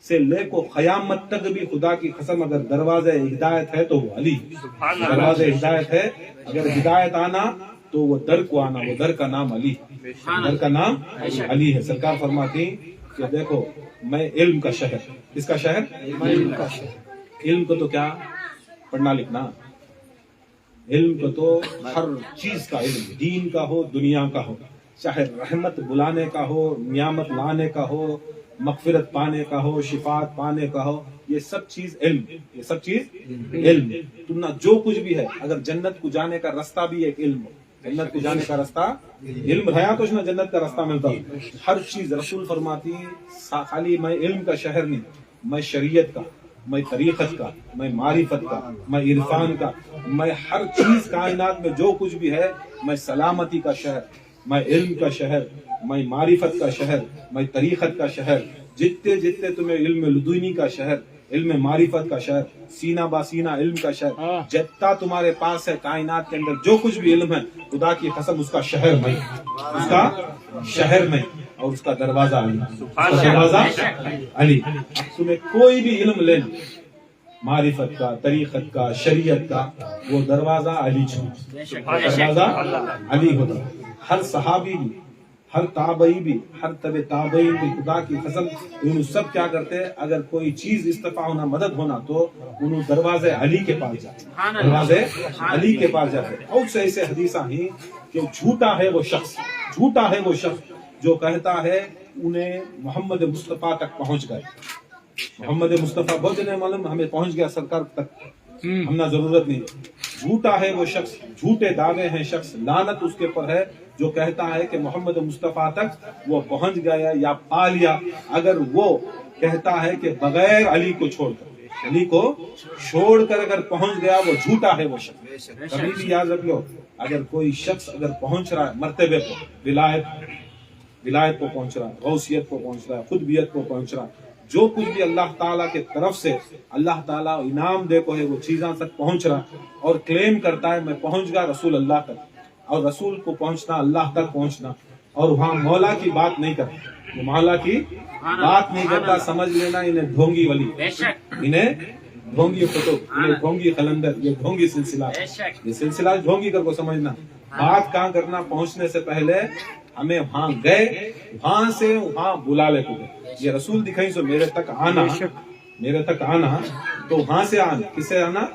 से लेको क़यामत तक भी खुदा की कसम अगर दरवाजे हिदायत है तो वो अली, दरवाजे हिदायत है, अगर हिदायत आना तो वो दर को आना, वो दर का नाम अली, दर का नाम अली है। सरकार फरमाती कि देखो मैं इल्म का शहर, किसका शहर? इल्म को तो क्या पढ़ना लिखना, इल्म को तो हर चीज का इल्म, दीन का हो दुनिया का हो, चाहे रहमत बुलाने का हो, नियामत लाने का हो, मगफिरत पाने का हो, शिफात पाने का हो, ये सब चीज इल्म, ये सब चीज इल्म। तुम ना जो कुछ भी है, अगर जन्नत को जाने का रास्ता भी एक इल्म, जन्नत को जाने का रास्ता इल्म रहा तो जन्नत का रास्ता मिलता। हर चीज रसूल फरमाती खाली मैं इल्म का शहर नहीं, मैं शरीयत का, میں طریقت کا، میں معرفت کا، میں عرفان کا، میں ہر چیز کائنات میں جو کچھ بھی ہے، میں سلامتی کا شہر، میں علم کا شہر، میں معرفت کا شہر، میں طریقت کا شہر، جتنے جتنے تمہیں علم لدنی کا شہر، علم معرفت کا شہر، سینہ با سینہ علم کا شہر، جتنا تمہارے پاس ہے کائنات کے اندر جو کچھ بھی علم ہے، خدا کی قسم اس کا شہر میں، اس کا شہر میں، اور اس کا دروازہ علی، اس کا دروازہ علی۔ تمہیں کوئی بھی علم لینا، معرفت کا، طریقت کا، شریعت کا، وہ دروازہ علی چھوڑ، دروازہ علی ہوتا۔ ہر صحابی بھی، ہر تابعی بھی، ہر طب تابعین بھی، خدا کی قسم انہوں سب کیا کرتے ہیں، اگر کوئی چیز استفاع ہونا، مدد ہونا، تو انہوں دروازے علی کے پاس جاتے، دروازے علی کے پاس جاتے۔ اور سے ایسے حدیثاں ہیں کہ جھوٹا ہے وہ شخص، جھوٹا ہے وہ شخص جو کہتا ہے انہیں محمد مصطفیٰ تک پہنچ گئے، محمد مصطفیٰ بہت جنے معلوم ہمیں پہنچ گیا سرکار تک، ہمنا ضرورت نہیں۔ جھوٹا ہے وہ شخص، جھوٹے دعوے ہیں شخص، لعنت اس کے پر ہے جو کہتا ہے کہ محمد مصطفیٰ تک وہ پہنچ گیا یا پا لیا، اگر وہ کہتا ہے کہ بغیر علی کو چھوڑ کر، علی کو چھوڑ کر اگر پہنچ گیا، وہ جھوٹا ہے وہ شخص۔ کبھی بھی یاد رکھ لو، اگر کوئی شخص اگر پہنچ رہا ہے مرتبے کو، ولایت کو پہنچ رہا ہے، غوثیت کو پہنچ رہا ہے، خطبیت کو پہنچ رہا ہے، جو کچھ بھی اللہ تعالیٰ کے طرف سے اللہ تعالیٰ انعام دے کو ہے، وہ چیزاں تک پہنچ رہا اور کلیم کرتا ہے میں پہنچ گیا رسول اللہ تک، اور رسول کو پہنچنا، اللہ تک پہنچنا، اور وہاں مولا کی بات نہیں کرتا، مولا کی بات نہیں کرتا، سمجھ لینا انہیں ڈھونگی ولی، انہیں ڈھونگی کتب، انہیں ڈھونگی قلندر، یہ ڈھونگی سلسلہ، یہ سلسلہ ڈھونگی کر کو سمجھنا۔ بات کہاں کرنا، پہنچنے سے پہلے ہمیں وہاں گئے، وہاں سے وہاں بلا لے کو گئے، یہ رسول دکھائی سو میرے تک آنا، میرے تک آنا، تو وہاں سے آنا، کس سے آنا،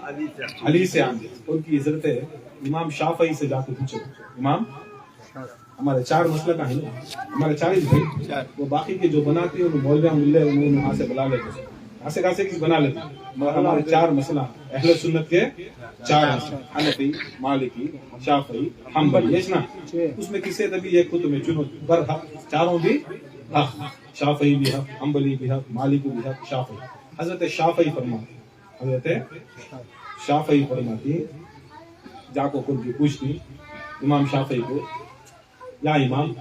علی سے آنا۔ ان کی عزت ہے، امام شافعی سے جا کے پوچھو، امام ہمارے 4 مسئلہ کا ہے نا، ہمارے 4 ہی تھے، وہ باقی کے جو بناتے ہیں مولویاں ملے انہوں وہاں سے بلا لیتے، کاسے کاسے کس بنا لیتے، مگر ہمارے 4 مسئلہ اہل سنت کے 4 مسئلہ، حنفی، مالکی، شافعی، حنبلی، یہ نا، اس میں کسے تبھی ایک کو تمہیں چنو، بر حق، چاروں بھی حق، شافعی بھی حق، حنبلی بھی حق، مالکی بھی حق، شافعی۔ حضرت شافعی فرماتی، حضرت شافعی فرماتی، جا کو خود بھی پوچھتی امام شافعی کو، یا امام،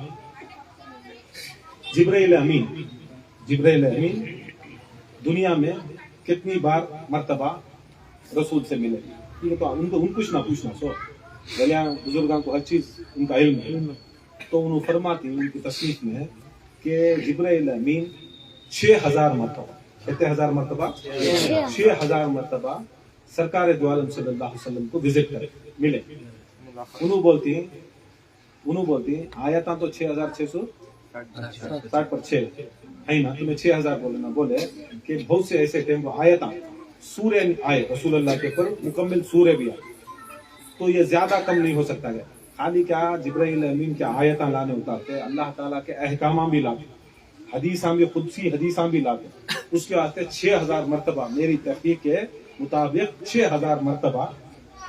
جبرائیل امین دنیا میں کتنی بار مرتبہ رسول سے ملے؟ ان کو کچھ نہ پوچھنا، سو بلیاں بزرگاں کو ہر چیز ان کا علم ہے، تو انہوں فرماتی ان کی تصنیف میں ہے کہ جبرائیل امین 6000 مرتبہ، کتنے ہزار مرتبہ؟ 6000 مرتبہ سرکار دو عالم صلی اللہ علیہ وسلم کو وزٹ کرے، ملے۔ انہوں بولتی ہیں آیتاں تو 6660 پر 6 ہے نا، تمہیں 6000 بولنا، بولے کہ بہت سے ایسے ٹائم کو آیتاں سورے آئے رسول اللہ کے پر، مکمل سورے بھی آئے، تو یہ زیادہ کم نہیں ہو سکتا ہے، خالی کیا جبرائیل امین کیا آیتاں لانے اتارتے، اللہ تعالیٰ کے احکامات بھی لاتے، حدیثاں بھی، قدسی حدیثاں بھی لاتے، اس کے واسطے 6000 مرتبہ میری تحقیق کے مطابق 6000 مرتبہ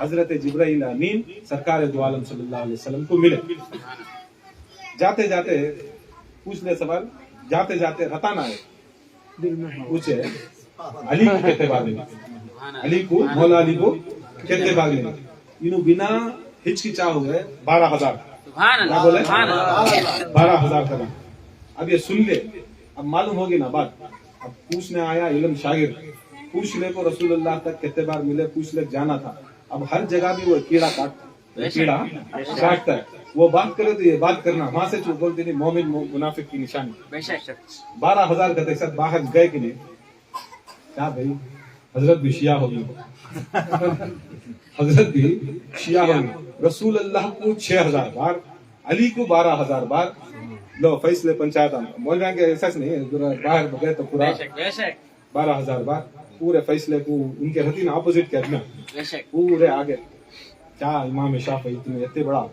حضرت جبرائیل امین سرکار دو عالم صلی اللہ علیہ وسلم کو ملے۔ جاتے جاتے پوچھ لے سوال، جاتے جاتے رتان آئے، پوچھے علی کو کہتے باغے، علی کو، مولا علی کو کہتے باغے، انہوں بنا ہچکچا ہوئے 12000، کیا بولے 12000 کرا۔ اب یہ سن لے، اب معلوم ہوگی نا بات، اب پوچھنے آیا علم شاگرد، پوچھ لے کو رسول اللہ تک کتنے بار ملے، پوچھ لے جانا تھا، اب ہر جگہ بھی وہ کیڑا کاٹتا ہے، وہ بات کرے تو یہ بات کرنا، وہاں سے چوک بولتے نہیں، مومن منافق کی نشانی۔ 12000 کہتے سر باہر گئے کہ نہیں، کیا بھائی حضرت بھی شیعہ ہوگی، حضرت بھی شیعہ ہوگی، رسول اللہ کو 6000 بار، علی کو 12000 بار، لو فیصلے پنچایت مولویاں کے احساس نہیں، باہر گئے تو پورا 12000 بار پورے فیصلے کو ان کے رتین اپوزٹ کیا پورے آگے، کیا امام شافعی تمہیں اتنے بڑا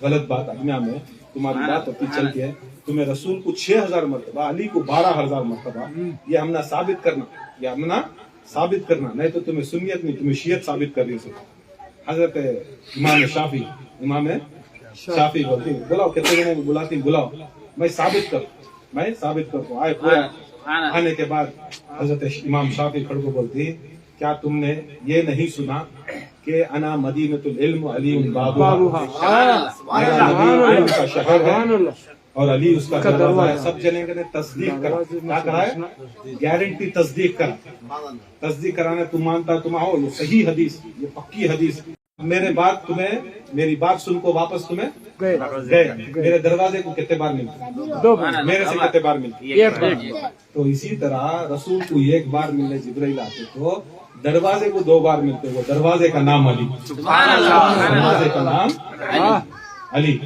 غلط بات دنیا میں تمہاری بات اپنی چلتی ہے، تمہیں رسول کو 6000 مرتبہ، علی کو 12000 مرتبہ، یہ ہم نے ثابت کرنا، نہیں تو تمہیں سنیت نہیں، تمہیں شیعت ثابت کر رہی ہے۔ حضرت امام شافعی بولتی بلاؤ، کتنے جنے بلاتی بلاؤ، میں ثابت کروں، آئے پورا، آنے کے بعد حضرت امام شافعی کھڑ کو بولتی کیا تم نے یہ نہیں سنا کہ انا مدینۃ العلم علی بابوہا، میرا نبی علم کا شہر ہے اور علی اس کا دروازہ ہے. سب جنے نے تصدیق کرا. کیا کرا ہے؟ گارنٹی تصدیق کرا. تصدیق کرانا تم مانتا تم آؤ، یہ صحیح حدیث، یہ پکی حدیث. میرے بات تمہیں، میری بات سن کو واپس تمہیں گئے. میرے دروازے کو کتنے بار ملتے؟ میرے سے کتنے بار ملتے؟ تو اسی طرح رسول کو ایک بار ملنے جبرائیل آتے تو دروازے کو 2 بار ملتے. وہ دروازے کا نام علی، دروازے کا نام علی.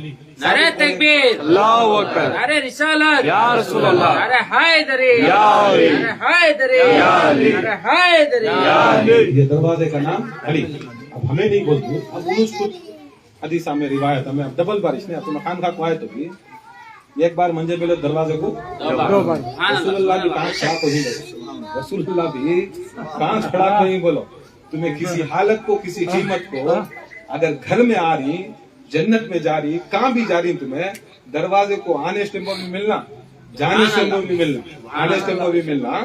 نعرہ تکبیر،
اللہ اکبر،
نعرہ رسالت،
یا رسول اللہ،
نعرہ حیدری،
یا علی،
نعرہ حیدری،
یا علی،
نعرہ حیدری،
یا علی.
یہ دروازے کا نام علی. اب ہمیں نہیں بولتے، اب انہوں خود حدیث میں روایت ہمیں ڈبل بارش نہیں. تم خان خواہ تو بھی ایک بار منجے پہلے دروازے کو 2 بار. رسول اللہ بھی کہاں کھڑا کو نہیں بولو، رسول اللہ بھی کہاں کھڑا کو نہیں بولو. تمہیں کسی حالت کو، کسی قیمت کو اگر گھر میں آ رہی، جنت میں جا رہی، کہاں بھی جا رہی، تمہیں دروازے کو آنے اسٹیمپ بھی ملنا، جانے اسٹیمپ بھی ملنا، آنے اسٹیمپ بھی ملنا،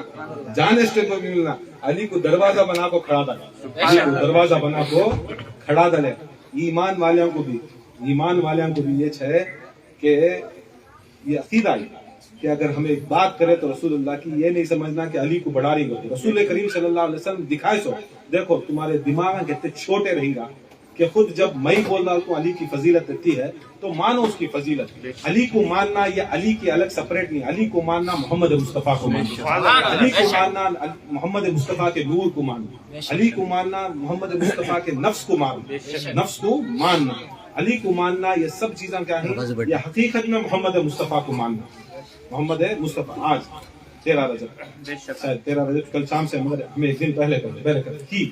جانے اسٹیمپ بھی ملنا. علی کو دروازہ بنا کو کھڑا ڈالے، علی کو دروازہ بنا کو کھڑا ڈالے. ایمان والوں کو بھی، ایمان والوں کو بھی یہ ہے کہ یہ عقیدہ ہے کہ اگر ہمیں ایک بات کرے تو رسول اللہ کی یہ نہیں سمجھنا کہ علی کو بڑھا رہی ہوتی. رسول کریم صلی اللہ علیہ وسلم دکھائے سو. دیکھو تمہارے دماغ میں کتنے چھوٹے رہے گا کہ خود جب میں بول رہا ہوں تو علی کی فضیلت دیتی ہے تو مانو اس کی فضیلت. علی کو ماننا یہ علی کی الگ سپریٹ نہیں، علی کو ماننا محمد مصطفیٰ کو ماننا، علی کو ماننا محمد مصطفیٰ کے نور کو ماننا، علی کو ماننا محمد مصطفیٰ کے نفس کو ماننا، نفس کو ماننا، علی کو ماننا. یہ سب چیزیں کیا ہیں؟ یہ حقیقت میں محمد مصطفیٰ کو ماننا. محمد مصطفیٰ آج 13 رجب، شاید 13 رجب کل شام سے ہمیں ایک دن پہلے کی.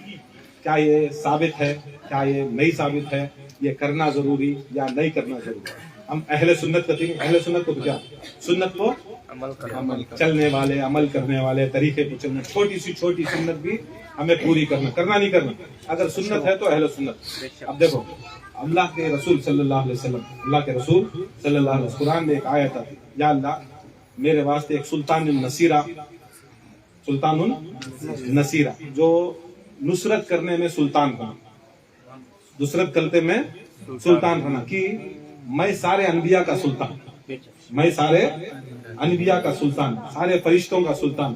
کیا یہ ثابت ہے؟ کیا یہ نہیں ثابت ہے؟ یہ کرنا ضروری یا نہیں کرنا ضروری؟ ہم اہل سنت کہتے ہیں. اہل سنت کو کیا؟ سنت کو عمل چلنے والے، عمل کرنے والے، طریقے کو چلنا. چھوٹی سی چھوٹی سنت بھی ہمیں پوری کرنا نہیں کرنا. اگر سنت ہے تو اہل سنت. اب دیکھو اللہ کے رسول صلی اللہ علیہ وسلم، اللہ کے رسول صلی اللہ علیہ وسلم قرآن میں ایک آیت ہے، یا اللہ میرے واسطے ایک سلطان النصیرہ، سلطان النصیرہ جو نصرت کرنے میں سلطان بنا، نصرت کرتے میں سلطان بنا کہ میں سارے انبیاء کا سلطان، میں سارے انبیاء کا سلطان، سارے فرشتوں کا سلطان.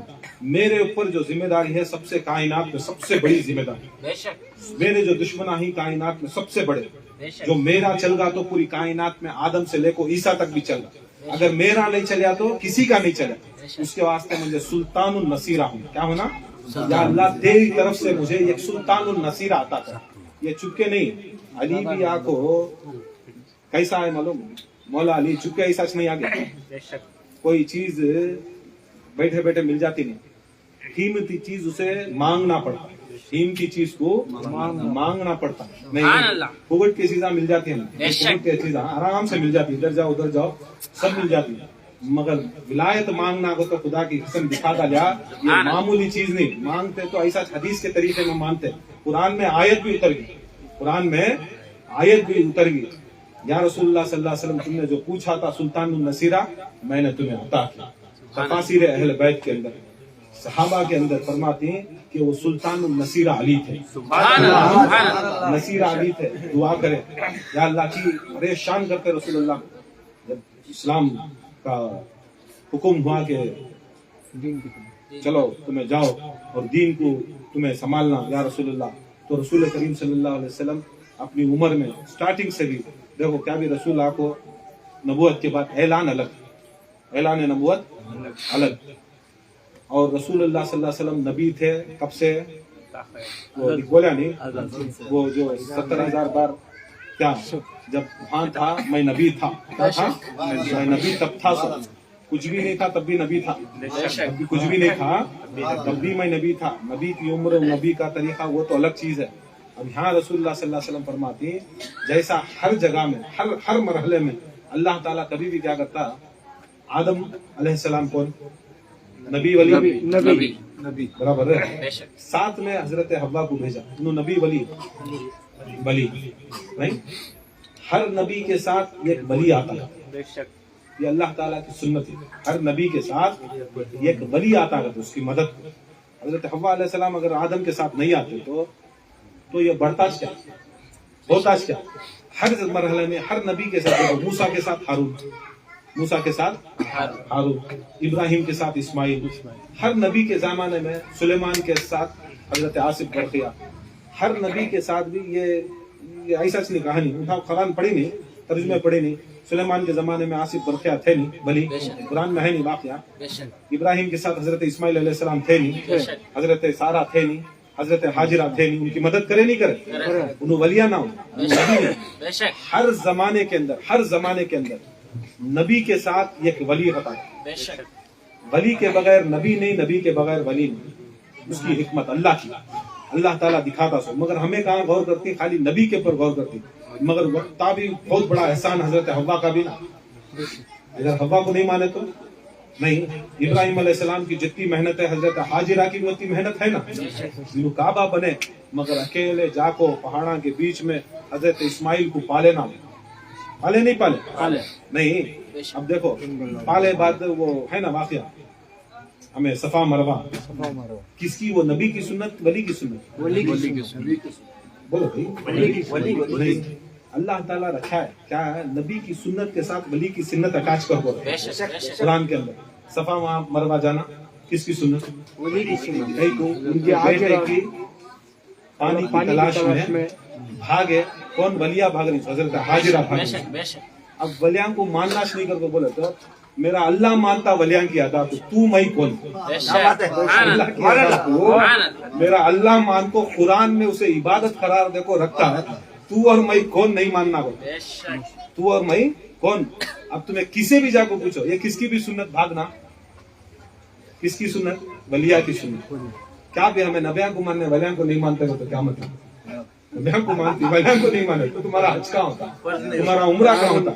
میرے اوپر جو ذمہ داری ہے سب سے کائنات میں سب سے بڑی ذمہ داری. میرے جو دشمن ہی کائنات میں سب سے بڑے، جو میرا چل گا تو پوری کائنات میں آدم سے لے کو عیسیٰ تک بھی چل گا. اگر میرا نہیں چلیا تو کسی کا نہیں چلا. اس کے واسطے مجھے سلطان النصیرہ ہوں. کیا ہونا؟ یا اللہ تیری طرف سے مجھے ایک سلطان النصیرہ عطا کر. یہ چپکے نہیں. علی بھی آکو کیسا ہے معلوم؟ مولا علی چپکے ایسا نہیں آگے. کوئی چیز بیٹھے بیٹھے مل جاتی نہیں. قیمتی چیز اسے مانگنا پڑتا، قیمتی چیز کو مانگنا پڑتا. نہیں پھوگٹ کی چیزاں مل جاتی ہیں، پھوگٹ کی چیزاں آرام سے مل جاتی، ادھر جاؤ ادھر جاؤ سب مل جاتی ہے. مگر ولایت مانگنا کو تو خدا کی قسم دکھاتا لیا یہ معمولی چیز نہیں. مانگتے تو ایسا حدیث کے طریقے میں مانتے. قرآن میں آیت بھی اتر گئی، قرآن میں آیت بھی اتر گئی. یا رسول اللہ صلی اللہ علیہ وسلم تم نے جو پوچھا تھا سلطان النصیرہ میں نے تمہیں عطا کیا. تفاسیر اہل بیت کے اندر، صحابہ کے اندر فرماتے ہیں کہ وہ سلطان النصیرہ علی تھے. نصیرہ علی تھے. دعا کرے یا اللہ کی پریشان کرتے رسول اللہ. جب اسلام کا حکم ہوا کہ چلو تمہیں جاؤ اور دین کو تمہیں سنبھالنا یا رسول اللہ، تو رسول کریم صلی اللہ علیہ وسلم اپنی عمر میں سٹارٹنگ سے بھی دیکھو کیا بھی رسول اللہ کو نبوت کے بعد اعلان الگ، اعلان نبوت الگ. اور رسول اللہ صلی اللہ علیہ وسلم نبی تھے کب سے؟ وہ بولا نہیں، وہ جو 70,000 بار کیا جب وہاں تھا میں نبی تھا، میں نبی تب تھا، کچھ بھی نہیں تھا تب بھی نبی تھا، تب بھی کچھ بھی نہیں تھا تب بھی میں نبی تھا. نبی کی عمر، نبی کا طریقہ وہ تو الگ چیز ہے. اب یہاں رسول اللہ صلی اللہ علیہ وسلم فرماتے ہیں جیسا ہر جگہ میں ہر مرحلے میں اللہ تعالیٰ کبھی بھی کیا کرتا، آدم علیہ السلام کون؟ نبی ولی نبی برابر ہے. ساتھ میں حضرت حوا کو بھیجا، انہوں نبی ولی نہیں. ہر نبی کے ساتھ ایک ولی آتا ہے. یہ اللہ تعالیٰ کی سنت ہے. ہر نبی کے ساتھ ایک ولی آتا ہے اس کی مدد کو. حضرت حوا علیہ السلام اگر آدم کے ساتھ نہیں آتے تو یہ بڑھتا کیا ہوتا کیا. ہر مرحلے میں ہر نبی کے ساتھ موسیٰ کے ساتھ ہارون، موسیٰ کے ساتھ ہارون، ابراہیم کے ساتھ اسماعیل، ہر نبی کے زمانے میں سلیمان کے ساتھ حضرت آصف برقیہ. ہر نبی کے ساتھ بھی یہ ایسا نہیں کہانی اٹھا قرآن پڑھی نہیں، ترجمے پڑھی نہیں. سلیمان کے زمانے میں آصف برقیہ تھے نہیں، بلی قرآن میں ہے نہیں واقعہ. ابراہیم کے ساتھ حضرت اسماعیل علیہ السلام تھے نہیں، حضرت سارہ تھے نہیں، حضرت حاجرہ تھے نہیں. ان کی مدد کرے نہیں کرے انہوں ولیہ نہ ہو. ہر زمانے کے اندر نبی کے ساتھ ایک ولی ہوتا ہے. ولی کے بغیر نبی نہیں، نبی کے بغیر ولی نہیں. اس کی حکمت اللہ کی، اللہ تعالیٰ دکھاتا سو. مگر ہمیں کہاں غور کرتی، خالی نبی کے پر غور کرتی. مگر بھی بہت بڑا احسان حضرت حوا کا بھی نا. اگر حوا کو نہیں مانے تو نہیں. ابراہیم علیہ السلام کی جتنی محنت ہے، حضرت حاجرہ کی بھی اتنی محنت ہے نا. کعبہ بنے مگر اکیلے جا کو پہاڑاں کے بیچ میں حضرت اسماعیل کو پالے نہ پالے نہیں پالے نہیں. اب دیکھو پالے بعد وہ ہے نا واقعہ ہمیں صفا مروا کس کی، وہ نبی کی سنت، ولی کی سنت، بولو بھائی. اللہ تعالیٰ رکھا ہے کیا ہے، نبی کی سنت کے ساتھ ولی کی سنت اٹیچ کر دو. قرآن کے اندر صفا وہاں مروا جانا کس کی سنت، ولی کی سنت. ان کے بیٹے کی پانی کی تلاش میں بھاگے. کون ولیہ بھاگ رہی، حضرت حاجرہ بھاگ. اب ولیاں کو ماننا نہیں کر کے بولے تو میرا اللہ مانتا ولیاں کی ادا تو میں کون. اللہ کی ادا کو میرا اللہ مان کو قرآن میں اسے عبادت قرار دے کو رکھتا ہے. تو اور میں کون نہیں ماننا ہو، تو اور میں کون. اب تمہیں کسی بھی جا کو پوچھو یہ کس کی بھی سنت بھاگنا، کس کی سنت، ولیہ کی سنت. کیا بھی ہمیں نبیاں کو ماننے ولیاں کو نہیں مانتے ہو تو کیا مطلب. نبیاں کو مانتی ولیاں کو نہیں مانے تو تمہارا حج کہاں ہوتا، تمہارا عمرہ کہاں ہوتا.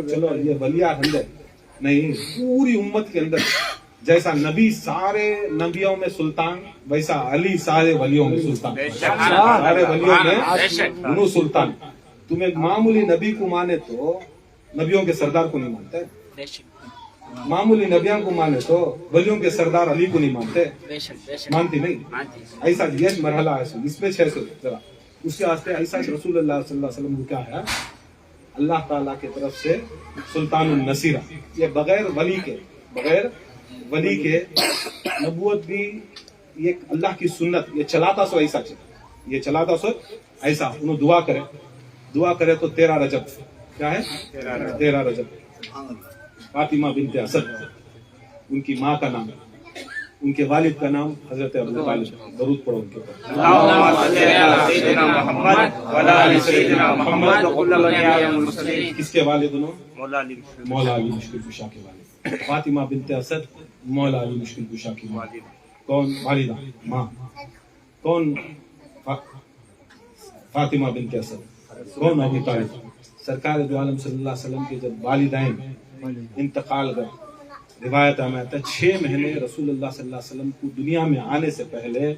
چلو یہ ولیہ ہندے نہیں. پوری امت کے اندر جیسا نبی سارے نبیوں میں سلطان، ویسا علی سارے ولیوں میں سلطان. سارے ولیوں میں انہوں سلطان. تمہیں معمولی نبی کو مانے تو نبیوں کے سردار کو نہیں مانتے، معمولی نبیوں کو مانے تو ولیوں کے سردار علی کو نہیں مانتے. مانتی نہیں. ایسا یہ مرحلہ ہے اس میں 600 ذرا اس کے واسطے ایسا رسول اللہ صلی اللہ علیہ وسلم کو کیا ہے، اللہ تعالیٰ کی طرف سے سلطان النصیرہ. یہ بغیر ولی کے نبوت بھی یہ اللہ کی سنت. یہ چلاتا سو ایسا یہ چلاتا سو ایسا. انہوں دعا کرے تو 13 رجب کیا ہے، 13 رجب فاطمہ بنت اسد ان کی ماں کا نام، ان کے والد کا نام حضرت ابو طالب. درود پڑھو ان کے اوپر.
اللہم صلی علی سیدنا محمد وعلی آل سیدنا محمد وقل المسلمین.
کس کے والد انہوں، مولا علی مشکل کشا کے والد. فاطمہ بنت اسد مولا علی مشکل کشا کی والد. کون والدہ، ماں. کون فاطمہ بنت اسد، کون ابو طالب. سرکار دو عالم صلی اللہ علیہ وسلم کے جب والدین انتقال کر، روایت میں آتا ہے 6 مہینے رسول اللہ صلی اللہ علیہ وسلم کو دنیا میں آنے سے پہلے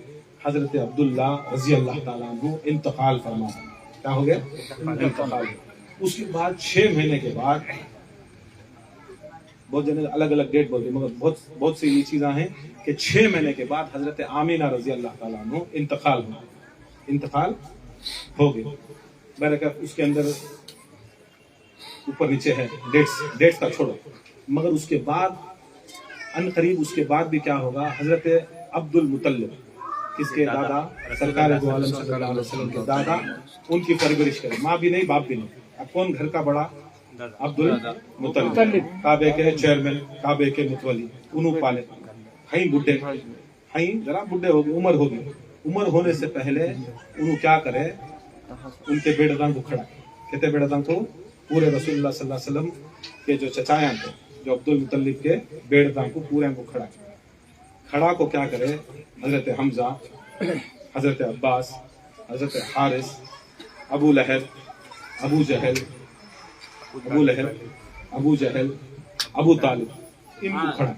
حضرت عبداللہ رضی اللہ تعالیٰ عنہ انتقال فرما. کیا ہو گیا، انتقال. اس کے بعد 6 مہینے کے بعد بہت جنے الگ الگ ڈیٹ بولتے مگر بہت سی یہ چیزاں ہیں کہ 6 مہینے کے بعد حضرت آمینہ رضی اللہ تعالیٰ عنہ انتقال ہو گئے. برکت اس کے اندر اوپر نیچے ہے ڈیٹس کا چھوڑو. مگر اس کے بعد ان قریب اس کے بعد بھی کیا ہوگا، حضرت عبد المطلب کس کے دادا، سرکار دو عالم صلی اللہ علیہ وسلم کے دادا، ان کی پرورش کرے. ماں بھی نہیں باپ بھی نہیں. اب کون گھر کا بڑا، عبد المطلب، کعبے کے چیئرمین، کعبے کے متولی. انہوں پالے ہیں بڈھے ہیں، ذرا بڈھے ہو گئے، عمر ہو گئی. عمر ہونے سے پہلے انہوں کیا کرے، ان کے بیڑدان کو کھڑا کہتے، بیڑدان کو پورے رسول اللہ صلی اللہ علیہ وسلم کے جو چچایاں تھے، جو عبد المطلب کے بیڑدان کو پورے کو کھڑا کو کیا کرے، حضرت حمزہ، حضرت عباس، حضرت حارث، ابو لہب، ابو جہل، ابو طالب، ان کو کھڑا،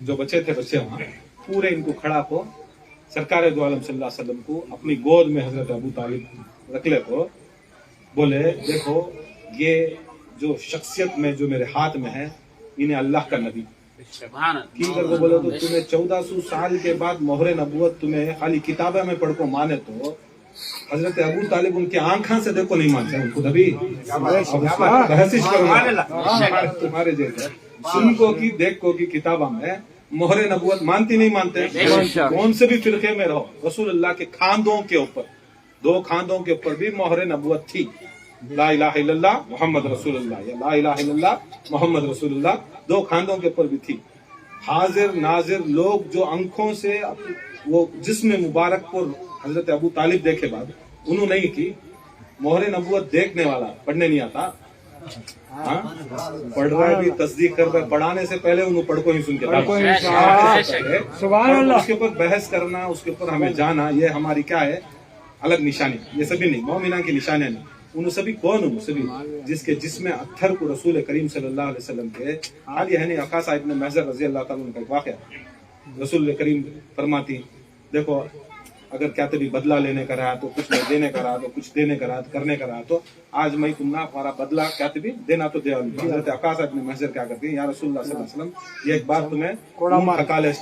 جو بچے تھے بچے وہاں پورے ان کو کھڑا کو سرکار دو عالم صلی اللہ علیہ وسلم کو اپنی گود میں حضرت ابو طالب رکھ لے تو بولے، دیکھو یہ جو شخصیت میں جو میرے ہاتھ میں ہے इन्हें अल्लाह का नबी
सुभान
की करके बोले तो तुम्हें 1400 साल के बाद मोहरे नबूवत तुम्हें खाली किताबे में पढ़ को माने तो हजरत अबू तालिब उनकी आंखों से देखो नहीं मानते उनको नबी बहसिश करो तुम्हारे जैसे सुन को की देख को की किताबा में मोहरे नबूवत मानती नहीं मानते कौन से भी फिरके में रहो रसूलुल्लाह के खानदों के ऊपर 2 खानदों के ऊपर भी मोहरे नबूवत थी ला इलाहा इल्लल्लाह मोहम्मद रसूलुल्लाह या ला इलाहा इल्लल्लाह मोहम्मद रसूलुल्लाह 2 खानदों के ऊपर भी थी। हाजिर नाजिर लोग जो आंखों से वो जिस्म मुबारक को हजरत अबू तालिब देखे बाद उन्होंने नहीं की मोहरे नबूवत देखने वाला पढ़ने नहीं आता हाँ पढ़ रहा है भी तस्दीक कर रहा है पढ़ाने से पहले उन्होंने पढ़ को ही सुन के उसके ऊपर बहस करना उसके ऊपर हमें जाना ये हमारी क्या है अलग निशानी ये सभी नहीं मोमिना की निशानियां नहीं उन सभी कौन उन सभी जिसके जिसमें अत्थर को रसूल करीम सल्लल्लाहु अलैहि वसल्लम के हाल ये है नहीं अका साहिब ने महजर रजी अल्लाह ताला उनका एक वाक़या रसूल करीम फरमाती देखो अगर क्या तभी बदला लेने का रहा तो कुछ देने का रहा तो कुछ देने का रहा करने का रहा तो आज मैं तुमना हमारा बदला क्या तभी देना तो दे हजरत अका साहिब ने महजर क्या करती है या रसूलुल्लाह सल्लल्लाहु अलैहि वसल्लम एक बार तुम्हें हका ले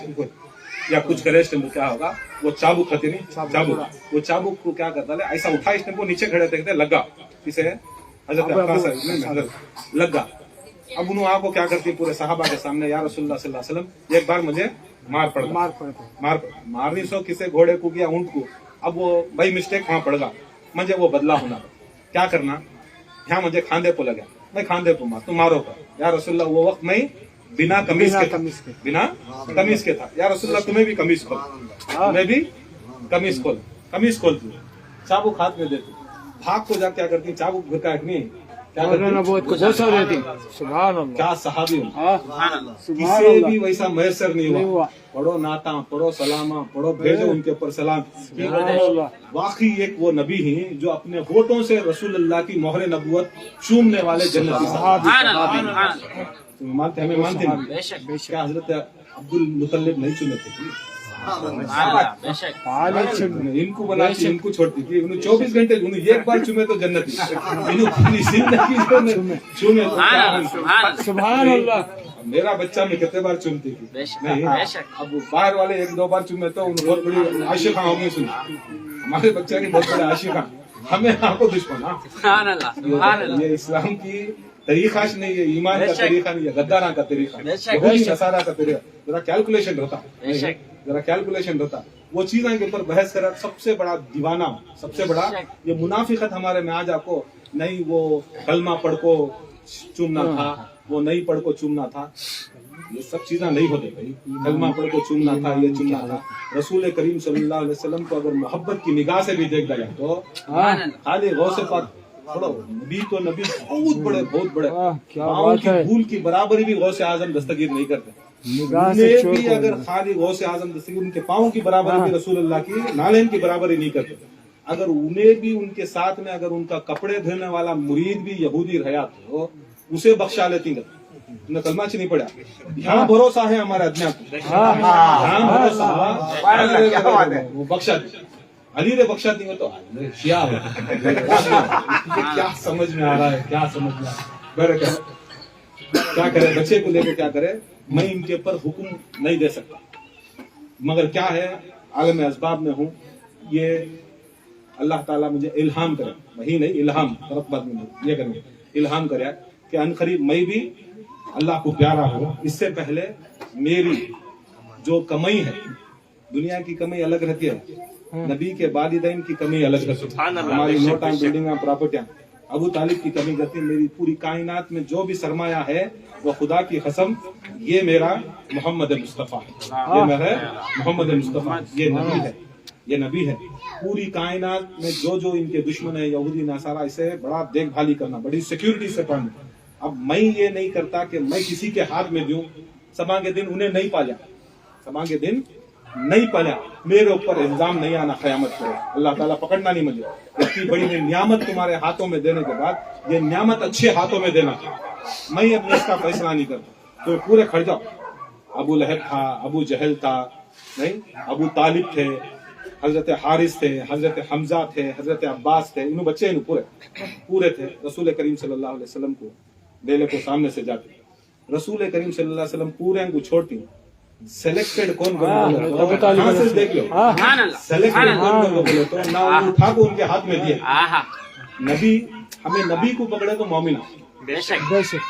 या कुछ करे टेम्पो क्या होगा वो चाबुक खाती नहीं चाबुक वो चाबुक को क्या करता है ऐसा उठा इस टेम्पो नीचे खड़े देखते लगा इसे हजरत लगा अब उन्होंने आपको क्या करती है पूरे सहाबा के सामने या रसूलुल्लाह सल्लल्लाहु अलैहि वसल्लम एक बार मुझे मारनी सो किसे घोड़े को या ऊंट को अब वो भाई मिस्टेक वहां पड़ गया मुझे वो बदला होना क्या करना यहाँ मुझे खांदे को लगा मैं खांदे को मार तुम मारो या रसूलुल्लाह वो वक्त मैं बिना कमीज के था या रसूलुल्लाह तुम्हें भी कमीज खोल तुम्हें भी कमीज खोल तू चाबुक हाथ में देती भाग को जा क्या करती चाबुक घर का नहीं क्या सहाबी किसी भी वैसा मैसर नहीं हुआ पढ़ो नाता पढ़ो सलामा पढ़ो भेजो उनके ऊपर सलाम वाकई एक वो नबी ही जो अपने होठों से रसूलुल्लाह की मोहरे नबूवत चूमने वाले जन्नती सहाबी मानते हमें मानते नहीं क्या हजरत अब्दुल मुतल्लिब नहीं चुने थे इनको बनाती इनको छोड़ती थी 24 घंटे एक बार चुमे तो जन्नती चुमे सुभान अल्लाह मेरा बच्चा में कितने बार चुमती थी नहीं अब बाहर वाले 1-2 बार चुमे तो उन्हें बहुत बड़ी आशिका होगी सुनी हमारे बच्चे की बहुत बड़ी आशिका हमें आपको दुश्मन ये इस्लाम की तरीका नहीं है ईमान का तरीका नहीं है गद्दारा का तरीका नसारा का तरीका जरा कैलकुलेशन रहता वो चीजें के ऊपर बहस करा सबसे बड़ा दीवाना सबसे बड़ा ये मुनाफिकत हमारे में आज आपको नहीं वो कलमा पढ़ को चूमना था वो नहीं पढ़ को चूमना था ये सब चीजें नहीं होते भाई कलमा पढ़ को चूमना था ये चूमना था रसूल करीम सल्लल्लाहु अलैहि वसल्लम को अगर मोहब्बत की निगाह से भी देख जाए तो खाली गौसे पाक पढ़ो नबी तो नबी बहुत बड़े पाँव की धूल की बराबरी भी गौसे आजम दस्तगीर नहीं करते उन्हें भी अगर खाली गौसे आजम दस्तगीर उनके पाँव की बराबरी भी रसूलुल्लाह की नालेन की बराबरी नहीं करते अगर उन्हें भी उनके साथ में अगर उनका कपड़े धोने वाला मुरीद भी यहूदी रहा तो उसे बख्शा लेती उन्हें कलमा नहीं पड़ा यहाँ भरोसा है हमारे अज्ञात वो बख्शा अली ने बख्शा दी तो क्या क्या समझ में आ रहा है क्या करे बच्चे को लेकर क्या करे मैं इनके ऊपर हुक्म नहीं दे सकता मगर क्या है आलम असबाब में हूँ ये अल्लाह ताला मुझे इल्हाम करे वही नहीं इल्हाम गलत बात नहीं ये करेंगे इल्हाम करे कि अनकरीब मैं भी अल्लाह को प्यारा हो इससे पहले मेरी जो कमाई है दुनिया की कमाई अलग रहती है नबी के वालिदैन की कमी अलग रहती है हमारी नो टाइम बिल्डिंग प्रॉपर्टियां अबू तालिब की कमी करती है मेरी पूरी कायनात में जो भी सरमाया है वो खुदा की कसम ये मेरा मोहम्मद मुस्तफा है ये मेरा मोहम्मद मुस्तफा ये नबी है पूरी कायनात में जो इनके दुश्मन है यहूदी नसारा इसे बड़ा देखभाली करना बड़ी सिक्योरिटी से पढ़ना अब मैं ये नहीं करता कि मैं किसी के हाथ में दूं सभा के दिन उन्हें नहीं पाला सभा के दिन नहीं पाला मेरे ऊपर इल्जाम नहीं आना क़यामत को अल्लाह ताला पकड़ना नहीं मुझे इतनी बड़ी नियामत तुम्हारे हाथों में देने के बाद ये नियामत अच्छे हाथों में देना मैं अपने इसका फैसला नहीं करता तो पूरे खड़ जाओ अबू लहब था अबू जहल था नहीं अबू तालिब थे हजरत हारिस थे हजरत हमजा थे हजरत अब्बास थे इन बच्चे पूरे थे रसूल करीम सल्लल्लाहु अलैहि वसल्लम को बेले को सामने से जाते रसूल करीम सल्लल्लाहु अलैहि वसल्लम पूरे को छोड़ती सिलेक्टेड कौन कहाँ से देख लो
सुभान अल्लाह
सिलेक्टेड कौन को बोले तो ना वो उठा को उनके हाथ में दिए
आहा
नबी हमें नबी को पकड़े तो मोमिना
बेशक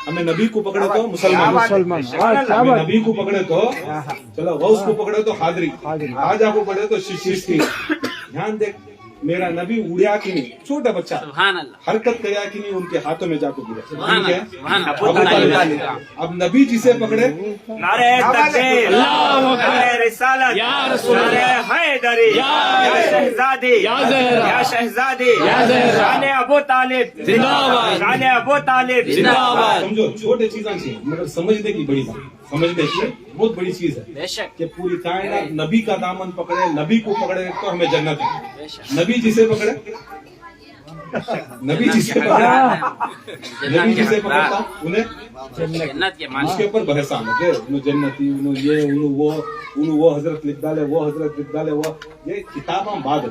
हमें नबी को पकड़े तो मुसलमान हमें नबी को पकड़े तो चलो गौस को पकड़े तो हादरी राजा को पकड़े तो चिश्ती ध्यान देख मेरा नबी उड़िया की नहीं छोटा बच्चा
सुभान अल्लाह
हरकत करया की नहीं उनके हाथों में जाकर गिरा
सुभान
ठीक है
अल्लाह सुभान
अबू
अल्लाह
तालिब। अब नबी जिसे पकड़े
नारे तकबीर नारे रिसालत
या रसूल
नारे हैदरी या शहजादी
या ज़हरा
या शहजादी
या ज़हरा
शान अबू तालिब
जिंदाबाद
शान अबू तालिब
जिंदाबाद
समझो छोटे चीजें चाहिए मगर समझने की बड़ी बात समझने की बहुत बड़ी चीज है
बेशक
कि पूरी कायनात नबी का दामन पकड़े नबी को पकड़े तो हमें जन्नत है
बेशक
नबी जिसे पकड़े नबी जिसे पकड़े नबी जिसे पकड़ता उन्हें
जन्नत के मान
उसके ऊपर बहसा लगे उन्हें जन्नती उन्हें ये उन्हें वो हजरत लिख डाले वो हजरत लिख डाले वो ये किताबा बाद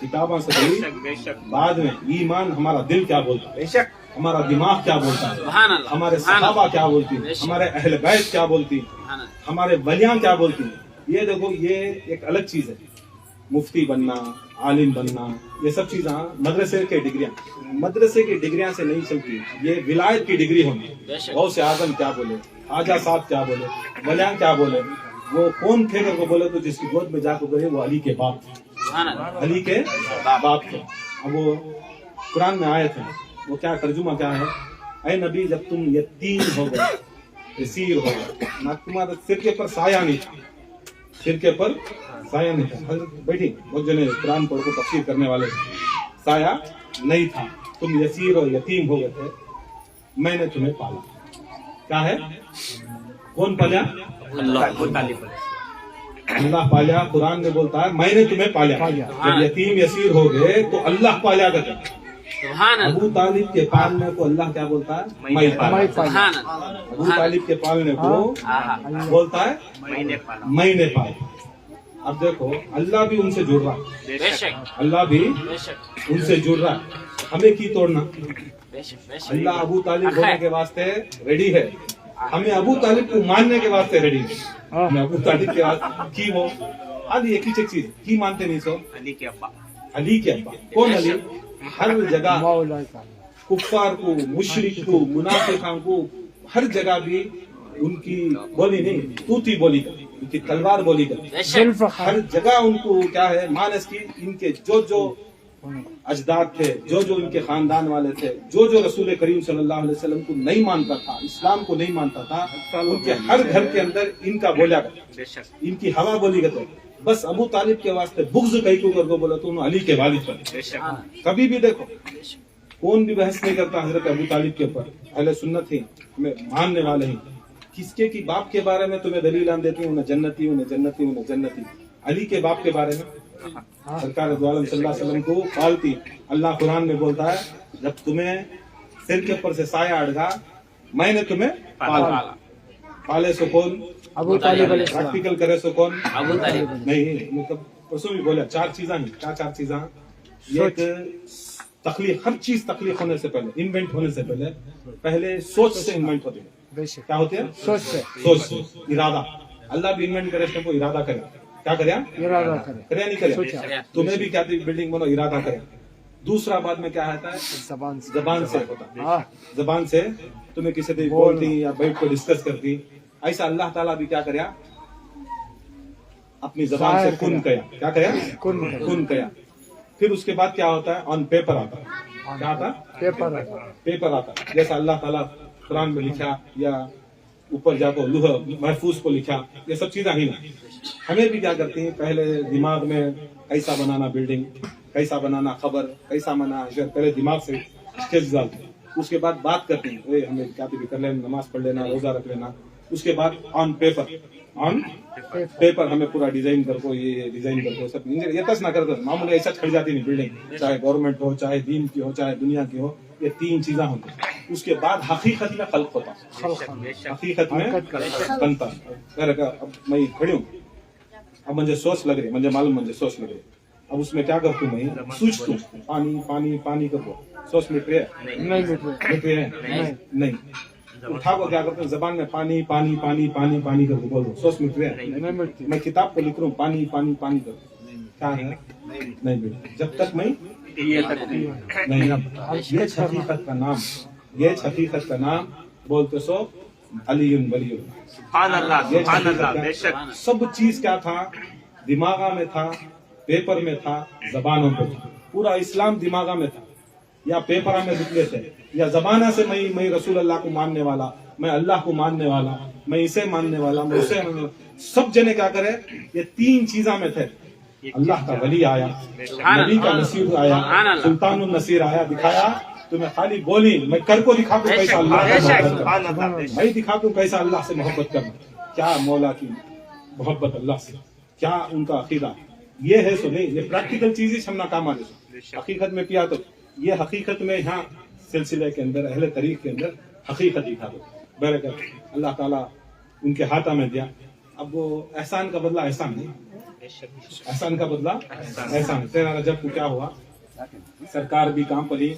किताबा से बड़ी
बेशक
बाद में ईमान हमारा दिल क्या बोलता है
बेशक
हमारा दिमाग क्या बोलता है
सुभान अल्लाह
हमारे सहाबा क्या बोलती है हमारे अहले बैत क्या बोलती है
सुभान अल्लाह
हमारे वलियां क्या बोलती हैं ये देखो ये एक अलग चीज है मुफ्ती बनना आलिम बनना ये सब चीजें मदरसे के डिग्रियां से नहीं चलती ये विलायत की डिग्री होनी
बेशक।
गौस आजम क्या बोले आजा साहब क्या बोले वलियां क्या बोले वो कौन थे को बोले तो जिसकी गोद में जाकर गए वो अली के बाप थे
सुभान अल्लाह
अली के बाप थे अब वो कुरान में आए थे वो क्या तर्जुमा क्या है ऐ नबी जब तुम यतीम हो गए यसीर हो गए ना तुम्हारे सिर के पर साया नहीं था सिर के पर साया नहीं था हजरत बैठी बहुत जने कुरान पढ़ को तफसीर करने वाले साया नहीं था तुम यसीर और यतीम हो गए थे मैंने तुम्हें पाला क्या है कौन पाला अल्लाह पाला कुरान में बोलता है मैंने तुम्हें पाला जब यतीम यसीर हो गए तो अल्लाह पाला करते
सुभान अल्लाह
अबू तालिब के पालने को अल्लाह क्या बोलता है मैं पाला
सुभान अल्लाह
अबू तालिब के पालने को
आहा
बोलता है
मैंने पाला
मैंने पाला अब देखो अल्लाह भी उनसे जुड़ रहा है
बेशक
अल्लाह भी
बेशक
उनसे जुड़ रहा है हमें की तोड़ना
बेशक बेशक
अल्लाह अबू तालिब होने के वास्ते रेडी है हमें अबू तालिब को मानने के वास्ते रेडी है हमें अबू तालिब के वास्ते की वो आदि एक ही चीज की मानते नहीं सो
अली के अब्बा
अली के अब्बा कौन अली हर जगह कुफ्फार को मुशरिक को मुनाफिकां को हर जगह भी उनकी बोली नहीं तूती बोली कर उनकी तलवार बोली कर
बेशक
हर जगह उनको क्या है मानस की इनके जो जो अजदाद थे जो जो इनके खानदान वाले थे जो जो रसूल करीम सल्लल्लाहु अलैहि वसल्लम को नहीं मानता था इस्लाम को नहीं मानता था उनके हर घर के अंदर इनका बोला करता
बेशक
इनकी हवा बोली करते बस अबू तालिब के वास्ते बुग़्ज़ कहीं को करके बोला तो उन्होंने अली के वालिद पर
बेशक
कभी भी देखो कौन भी बहस नहीं करता हजरत अबू तालिब के ऊपर अहले सुन्नत ही हमें मानने वाले ही किसके की बाप के बारे में तुम्हें दलील आन देती उन्हें जन्नती उन्हें जन्नती उन्हें जन्नती अली के बाप के बारे में सरकार दो आलम सल्लल्लाहु अलैहि वसल्लम को पालती अल्लाह कुरान में बोलता है जब तुम्हें सिर के ऊपर से साया अड़गा मैंने तुम्हें पाला पाले सो कौन
अबू तालिब
प्रैक्टिकल करे सो कौन
अबू तालिब
नहीं मतलब परसों भी बोला चार चीजा नहीं क्या चार चीजा एक तखलीक हर चीज तखलीक होने से पहले इन्वेंट होने से पहले सोच से इन्वेंट होती है क्या होती है सोच से इरादा अल्लाह भी इन्वेंट करे इसको इरादा करे क्या करे करे नहीं करे तुम्हें भी क्या बिल्डिंग बनो इरादा करे दूसरा बाद में क्या आता है जबान से होता है जबान से तुम्हें किसी से बोलती या बैठ को डिस्कस करती ऐसा अल्लाह ताला भी क्या करे अपनी जबान से कुन कया क्या कया कुन कया फिर उसके बाद क्या होता है ऑन पेपर आता है क्या आता है पेपर आता है जैसा अल्लाह ताला कुरान में लिखा या ऊपर जाकर लूह महफूज को लिखा ये सब चीजें ही ना हमें भी क्या करती हैं पहले दिमाग में कैसा बनाना बिल्डिंग कैसा बनाना खबर कैसा बनाना पहले दिमाग से स्केच डालते उसके बाद बात करते हैं हमें क्या भी कर लेना नमाज पढ़ लेना रोजा रख लेना उसके बाद ऑन पेपर हमें पूरा डिजाइन करको ये डिजाइन करको सब ये तस ना करते मामूली ऐसा खड़ जाती नहीं बिल्डिंग चाहे गवर्नमेंट हो चाहे दीन की हो चाहे दुनिया की हो ये तीन चीजें होती उसके बाद हकीकत में खल्क होता हकीकत में बनता अब मैं खड़ी हूँ अब मुझे सोच लग रही मुझे मालूम मुझे सोच लग रही अब उसमें क्या करती हूँ मैं सोचती हूँ पानी पानी पानी कर दो सोच मिट रही है नहीं उठा को क्या करते हैं जबान में पानी पानी पानी पानी पानी करके बोल दो, सोच मिट रहे हैं। मैं किताब को लिख रहा हूँ पानी पानी पानी कर, क्या है नहीं बेटा, जब तक मैं
ये तक नहीं।
नहीं, ये हकीकत का नाम, ये हकीकत का नाम बोलते सो अली वली।
सुभान अल्लाह, सुभान अल्लाह, बेशक।
सब चीज क्या था, दिमागा में था, पेपर में था, जबानों पे था। पूरा इस्लाम दिमागा में था या पेपर में निकले थे या जबाना से मैं रसूल अल्लाह को मानने वाला, मैं अल्लाह को मानने वाला, मैं इसे मानने वाला, मैं उसे मानने वाला। सब जने क्या करे, ये तीन चीजा में थे। अल्लाह का वली आया, नबी का नसीर आया, सुल्तान नसीर आया, दिखाया तुम्हें खाली बोली, मैं कर को दिखा दूं कैसा अल्लाह से मोहब्बत करना, मैं दिखा दूं कैसा अल्लाह से मोहब्बत करना, क्या मौला की मोहब्बत अल्लाह से, क्या उनका अकीदा, ये है सो नहीं, ये प्रैक्टिकल चीज ही हमना काम आने सो हकीकत में पिया। तो ये हकीकत में यहाँ सिलसिले के अंदर अहले तरीक के अंदर हकीकत दिखा दो, बरकत अल्लाह ताला उनके हाथा में दिया। अब वो एहसान का बदला एहसान नहीं, एहसान का बदला एहसान। 13 रजब को क्या हुआ, सरकार भी काम पड़ी,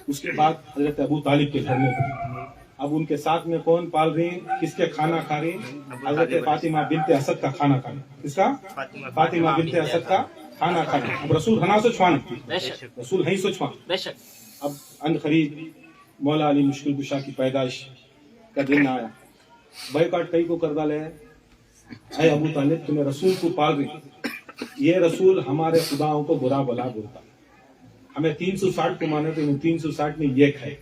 उसके बाद हजरत अबू तालिब के घर में थी। अब उनके साथ में कौन पाल रही, किसके खाना खा रही, हजरत फातिमा बिनते असद का खाना खा रही। किसका? फातिमा बिनते असद का खाना खा रही। अब रसूल हना सो छुआन, रसूल है सो छुआन। अब अन खरीद मौला अली मुश्किल कुशा की पैदाइश का दिन आया, बाइकआउट कई को कर डाले, अरे अबू तालिब तुम्हें रसूल को पाल रही, ये रसूल हमारे खुदाओं को बुरा भला बोलता, हमें 360 को माने तो 360 में ये खाए,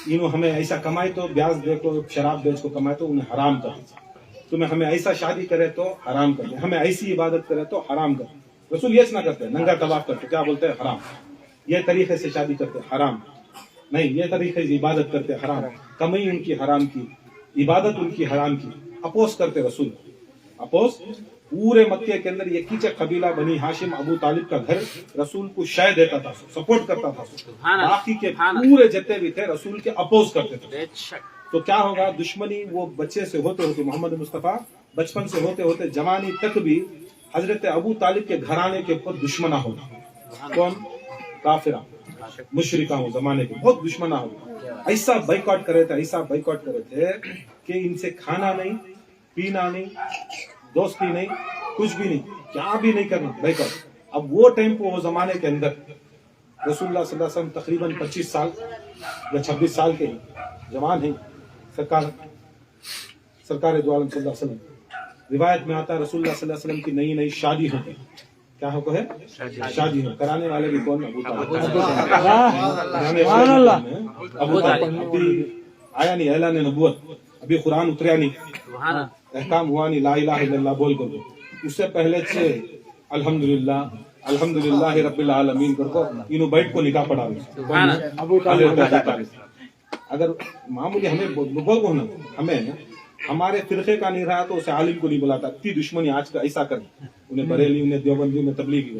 इन्हों हमें ऐसा कमाए तो ब्याज दे को शराब बेच को कमाए तो उन्हें हराम कर, तुम्हें हमें ऐसा शादी करे तो हराम कर, हमें ऐसी इबादत करे तो हराम कर। रसूल ये ना करते, नंगा तवाफ करते, क्या बोलते हैं हराम, ये तरीके से शादी करते हराम नहीं, ये तरीके से इबादत करते हराम, कमाई उनकी हराम की, इबादत उनकी हराम की, अपोज करते रसूल, अपोज। पूरे मक्के के अंदर ये कीचक कबीला बनी हाशिम अबू तालिब का घर रसूल को शय देता था, सपोर्ट करता था, बाकी के पूरे जितने भी थे रसूल के अपोज करते थे। तो क्या होगा, दुश्मनी वो बच्चे से होते होते, मोहम्मद मुस्तफा बचपन से होते होते जवानी तक भी हजरत अबू तालिब के घराने के ऊपर दुश्मना होगा। कौन? काफिरा मुशरिका हो जमाने के बहुत दुश्मना होगा। ऐसा बाइकआउट करे थे, ऐसा बाइकआउट करे थे कि इनसे खाना नहीं, पीना नहीं, दोस्ती नहीं, कुछ भी नहीं, क्या भी नहीं करना, बाइकआउट। अब वो टाइम को, वो जमाने के अंदर रसूलुल्लाह सल्लल्लाहु अलैहि वसल्लम तकरीबन 25 साल या 26 साल के जवान हैं। सरकार दो आलम सल्लल्लाहु अलैहि वसल्लम, रिवायत में आता है रसूलुल्लाह सल्लल्लाहु अलैहि वसल्लम की नई नई शादी होती, क्या हो है शादी हो, कराने वाले भी कौन? अबू तालिब। अबू तालिब आया नहीं ऐलान नबुवत, अभी कुरान उतरा नहीं, अहकाम हुआ नहीं, ला इलाहा इल्लल्लाह बोल कर, उससे पहले से अल्हम्दुलिल्लाह अल्हम्दुलिल्लाह रब्बिल आलमीन करको इन्हों बैठ को निकाह पढ़ा रहे। अबू तालिब अगर मामूली हमें बोल को ना, हमें हमारे फिरके का नहीं रहा तो उसे आलिम को नहीं बुलाता। इतनी दुश्मनी आज का ऐसा कर, उन्हें बरेली, उन्हें देवबंदी, उन्हें तबलीगी,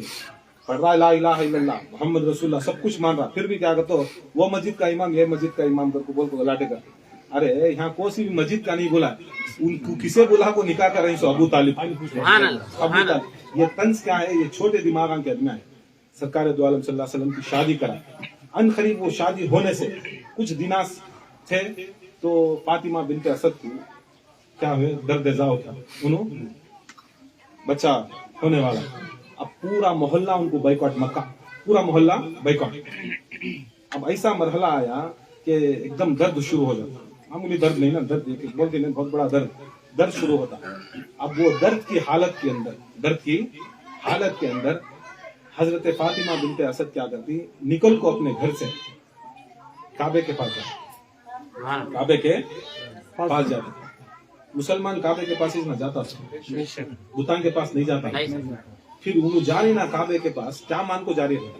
पढ़ रहा है ला इलाहा इल्लल्लाह मोहम्मद रसूलुल्लाह, सब कुछ मान रहा, फिर भी क्या करते हो, वो मस्जिद का इमाम, ये मस्जिद का इमाम करके बोल को गलाटे कर। अरे यहाँ कोई भी मस्जिद का नहीं बोला, उनको किसे बोला को निकाह कर रही सो अबू तालिब। अबू तालिब ये तंज क्या है, ये छोटे दिमाग के आदमी है। सरकार दो आलम सल्लल्लाहु अलैहि वसल्लम की शादी करा, अन करीब वो शादी होने से कुछ दिना थे तो फातिमा बिनते असद को क्या हुए, दर्द जाओ था, उन्होंने बच्चा होने वाला। अब पूरा मोहल्ला उनको बाइकआउट, मक्का पूरा मोहल्ला बाइकआउट। अब ऐसा मरहला आया कि एकदम दर्द शुरू हो जाता, मामूली दर्द नहीं ना, दर्द बोलते नहीं, बहुत बड़ा दर्द शुरू होता। अब वो दर्द की हालत के अंदर हजरत फातिमा बिनते असद क्या करती, निकल को अपने घर से काबे के पास जाती, काबे के पास जाती। मुसलमान काबे के पास ही ना जाता, भूतान के पास नहीं जाता। फिर उन्होंने जा रही ना काबे के पास, क्या मान को जा रही है,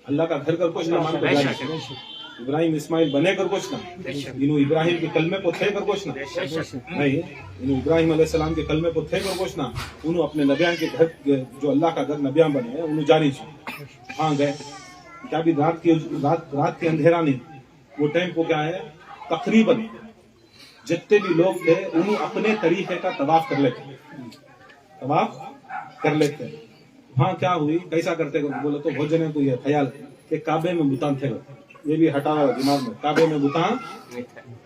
अल्लाह का घर कर कुछ ना मान को जा रही, इब्राहिम इस्माइल बने कर कुछ ना, इन्हों इब्राहिम के कलमे को थे कर कुछ ना, नहीं इन्हों इब्राहिम अलैहिस्सलाम के कलमे को थे कर कुछ ना, उन्होंने अपने नबियान के घर, जो अल्लाह का घर नबियान बने हैं, उन्होंने जानी चाहिए। हाँ गए, क्या भी रात के अंधेरा नहीं, वो टाइम को क्या है, तकरीबन जितने भी लोग थे उन्होंने अपने तरीके का तवाफ कर लेते। हाँ क्या हुई, कैसा करते बोले तो भोजन को यह ख्याल कि काबे में बुतान थे, ये भी हटाओ दिमाग में, काबे में बुता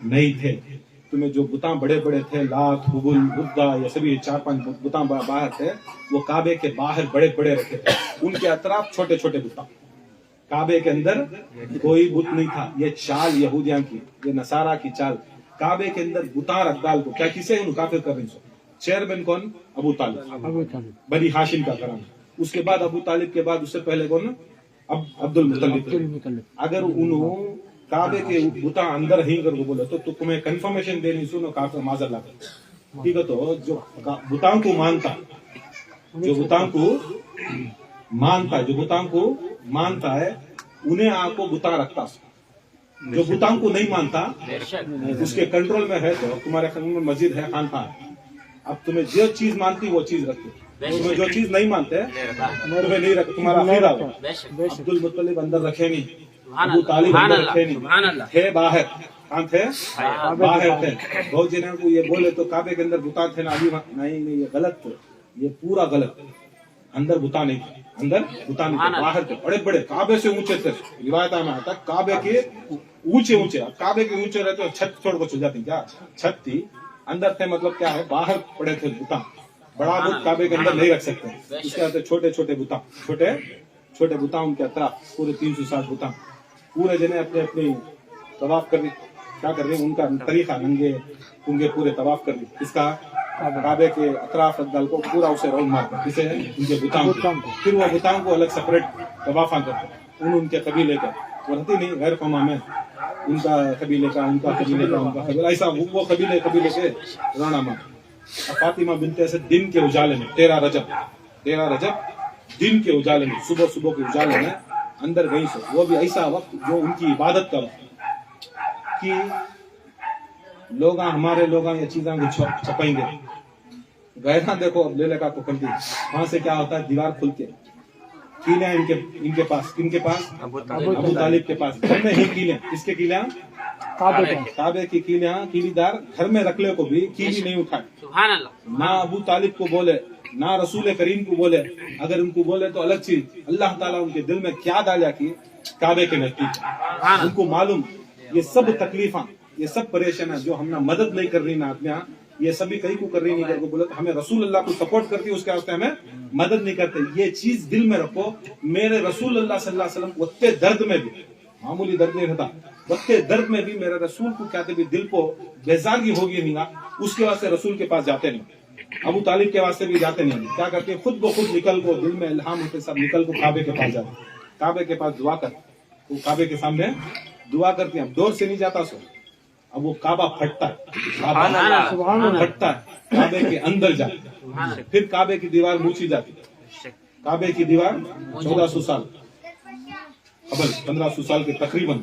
नहीं थे। तुम्हें जो बुता बड़े बड़े थे, लात, हुबुल, बुद्धा, ये सभी 4-5 बुता बाहर थे, वो काबे के बाहर बड़े बड़े रखे थे, उनके अतराफ छोटे छोटे बुता। काबे के अंदर कोई बुत नहीं था। ये चाल यहूदियों की, ये नसारा की चाल। काबे के अंदर बुता रख डाल को क्या किसे उन काफिर कर रही सो। चेयरमैन कौन? अबू तालिब, बनी हाशिम का कराना। उसके बाद अबू तालिब के बाद उससे पहले कौन? अब्दुल मुत्तलिब। अगर उन्होंने काबे के बुता अंदर ही कर बोले तो तुम्हें कंफर्मेशन देनी सुनो काफिर माजर ला, ठीक है। तो जो बुताओं को मानता, जो बुताओं को मानता, जो बुताओं को मानता है, उन्हें आपको बुता रखता। जो बुताओं को नहीं मानता उसके कंट्रोल में है, तो तुम्हारे खाने में मस्जिद है, खानका है। अब तुम्हें जो चीज मानती वो चीज रखती, तुम्हें जो चीज नहीं मानते तुम्हें नहीं रख, तुम्हारा अकीदा हो। अब्दुल मुत्तलिब अंदर रखे नहीं, अबू तालिब अंदर रखे नहीं, थे बाहर। कहाँ थे? बाहर थे। बहुत जने को ये बोले तो काबे के अंदर बुता थे ना, अभी नहीं, ये गलत थे, ये पूरा गलत। अंदर बुता नहीं थे, अंदर बुता नहीं थे, बाहर थे, बड़े बड़े, काबे से ऊंचे थे। रिवायत में आता काबे के ऊंचे ऊंचे, काबे के ऊंचे रहते तो छत छोड़ कर चल जाती, क्या छत थी, अंदर थे मतलब क्या है, बाहर पड़े थे बुता। बड़ा बुत काबे के अंदर नहीं रख सकते, उसके बाद छोटे छोटे बुता, छोटे छोटे बुता उनके अतराफ पूरे 360 बुता। पूरे जने अपने अपनी तवाफ कर रही, क्या कर रहे हैं, उनका तरीका नंगे पुंगे पूरे तवाफ कर रही। इसका काबे के अतराफ अद्दल को पूरा उसे राउंड मारता, किसे? उनके बुताओं को। फिर वो बुताओं को अलग सेपरेट तवाफा करते, उनके कबीले का वो रहती नहीं, गैर कौमा में उनका कबीले का, उनका कबीले का, उनका कबीला, ऐसा वो कबीले कबीले के राना मार। फातिमा बिनते असद दिन के उजाले में 13 रजब दिन के उजाले में, सुबह सुबह के उजाले में अंदर गई से, वो भी ऐसा वक्त जो उनकी इबादत का वक्त कि लोग हमारे लोग ये चीजें छपाएंगे। गैरा देखो अब ले लगा को करती, वहां से क्या होता है, दीवार खुल के कीलियां इनके पास, किनके पास? अबू तालिब के पास। घर में ही कीलियां, किसके कीलियां? काबे की कीलियां, कीलीदार घर में रखले को भी कीली नहीं उठाए। ना अबू तालिब को बोले, ना रसूल करीम को बोले। अगर उनको बोले तो अलग चीज, अल्लाह ताला उनके दिल में क्या डाला कि काबे के नजदीक, उनको मालूम ये सब तकलीफा, ये सब परेशानियां जो हमने मदद नहीं कर रही ना आदमियां, ये सभी कहीं को कर रही नहीं, करके बोले तो हमें रसूल अल्लाह को सपोर्ट करती है, उसके वास्ते हमें मदद नहीं करते। ये चीज दिल में रखो, मेरे रसूल अल्लाह सल्लल्लाहु अलैहि वसल्लम उतने दर्द में भी, मामूली दर्द नहीं रहता, उतने दर्द में भी मेरे रसूल को कहते भी दिल को बेजारगी होगी नहीं ना, उसके वास्ते रसूल के पास जाते नहीं, अबू तालिब के वास्ते भी जाते नहीं। क्या करते, खुद ब खुद निकल को, दिल में इल्हाम होते सब निकल को काबे के पास जाते, काबे के पास दुआ कर, वो काबे के सामने दुआ करते हैं। डोर से नहीं जाता सो, अब वो काबा फटता है, फटता है, काबे के अंदर जाते, फिर काबे की दीवार मूछी जाती। काबे की दीवार 1400 साल कबल, 1500 साल के तकरीबन।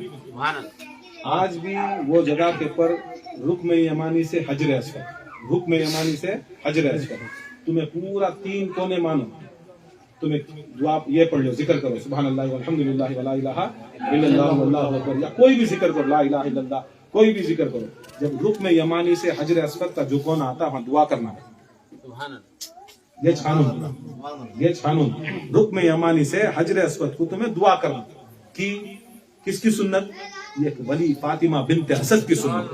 आज भी वो जगह के पर रुक्न यमानी से हजर अस्वद, रुक्न यमानी से हजर अस्वद, तुम्हें पूरा 3 कोने मानो, तुम्हें दुआ ये पढ़ लो, जिक्र करो सुभान अल्लाह वल्हम्दुलिल्लाह वला इलाहा इल्लल्लाह वल्लाहु अकबर, या कोई भी जिक्र करो, ला इलाहा इल्लल्लाह, कोई भी जिक्र करो। जब रुक्न यमानी से हजर अस्वद का जो कोना आता है वहां दुआ करना है। ये छानून रुक्न यमानी से हजर अस्वद को तुम्हें दुआ करना कि किसकी सुन्नत? ये वली फातिमा बिनते असद की सुन्नत।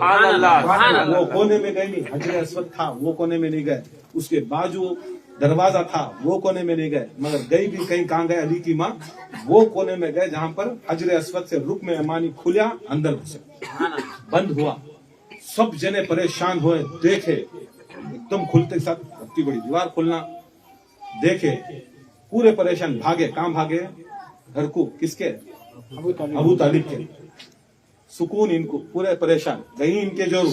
वो कोने में गए नहीं, हजर अस्वद था वो कोने में नहीं गए, उसके बाजू दरवाजा था वो कोने में नहीं गए, मगर गई भी कहीं, कहाँ गए? अली की माँ वो कोने में गए जहां पर हजर अस्वद से रुक्न यमानी खुला, अंदर घुसे, बंद हुआ। सब जने परेशान हुए, देखे एकदम खुलते साथ इतनी बड़ी दीवार खुलना देखे, पूरे परेशान, भागे। कहाँ भागे? घर को, किसके? अबू तालिब के। सुकून इनको, पूरे परेशान। गई इनके जोरू,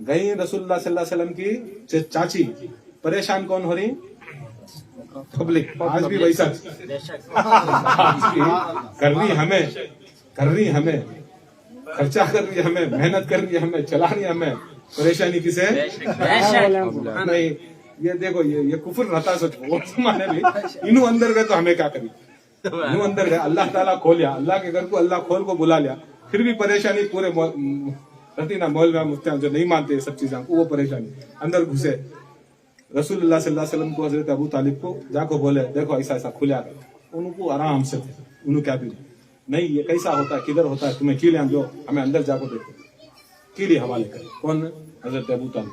गई रसूलुल्लाह सल्लल्लाहु अलैहि वसल्लम की चाची, परेशान कौन हो रही? पब्लिक। आज भी वैसा कर रही हमें, खर्चा कर रही हमें, मेहनत कर रही हमें, चला रही हमें, परेशानी किसे? नहीं, ये देखो ये कुफर रहता सच वो जमाने में, इन्हों अंदर गए तो हमें क्या करी? इन्हों अंदर गए, अल्लाह ताला खोलिया, अल्लाह के घर को अल्लाह खोल को बुला लिया, फिर भी परेशानी पूरे रहती ना, मौलवी मुफ्तियां जो नहीं मानते सब चीजें को, वो परेशानी अंदर घुसे। रसूलुल्लाह सल्लल्लाहु अलैहि वसल्लम को, हजरत अबू तालिब को जाको बोले, देखो ऐसा ऐसा खुला गया, उनको आराम से थे, उन्होंने क्या भी नहीं ये कैसा होता है, किधर होता है, तुम्हें कीले दो, हमें अंदर जाको देखो। कीली हवाले करे, कौन? हजरत अबू तालिब।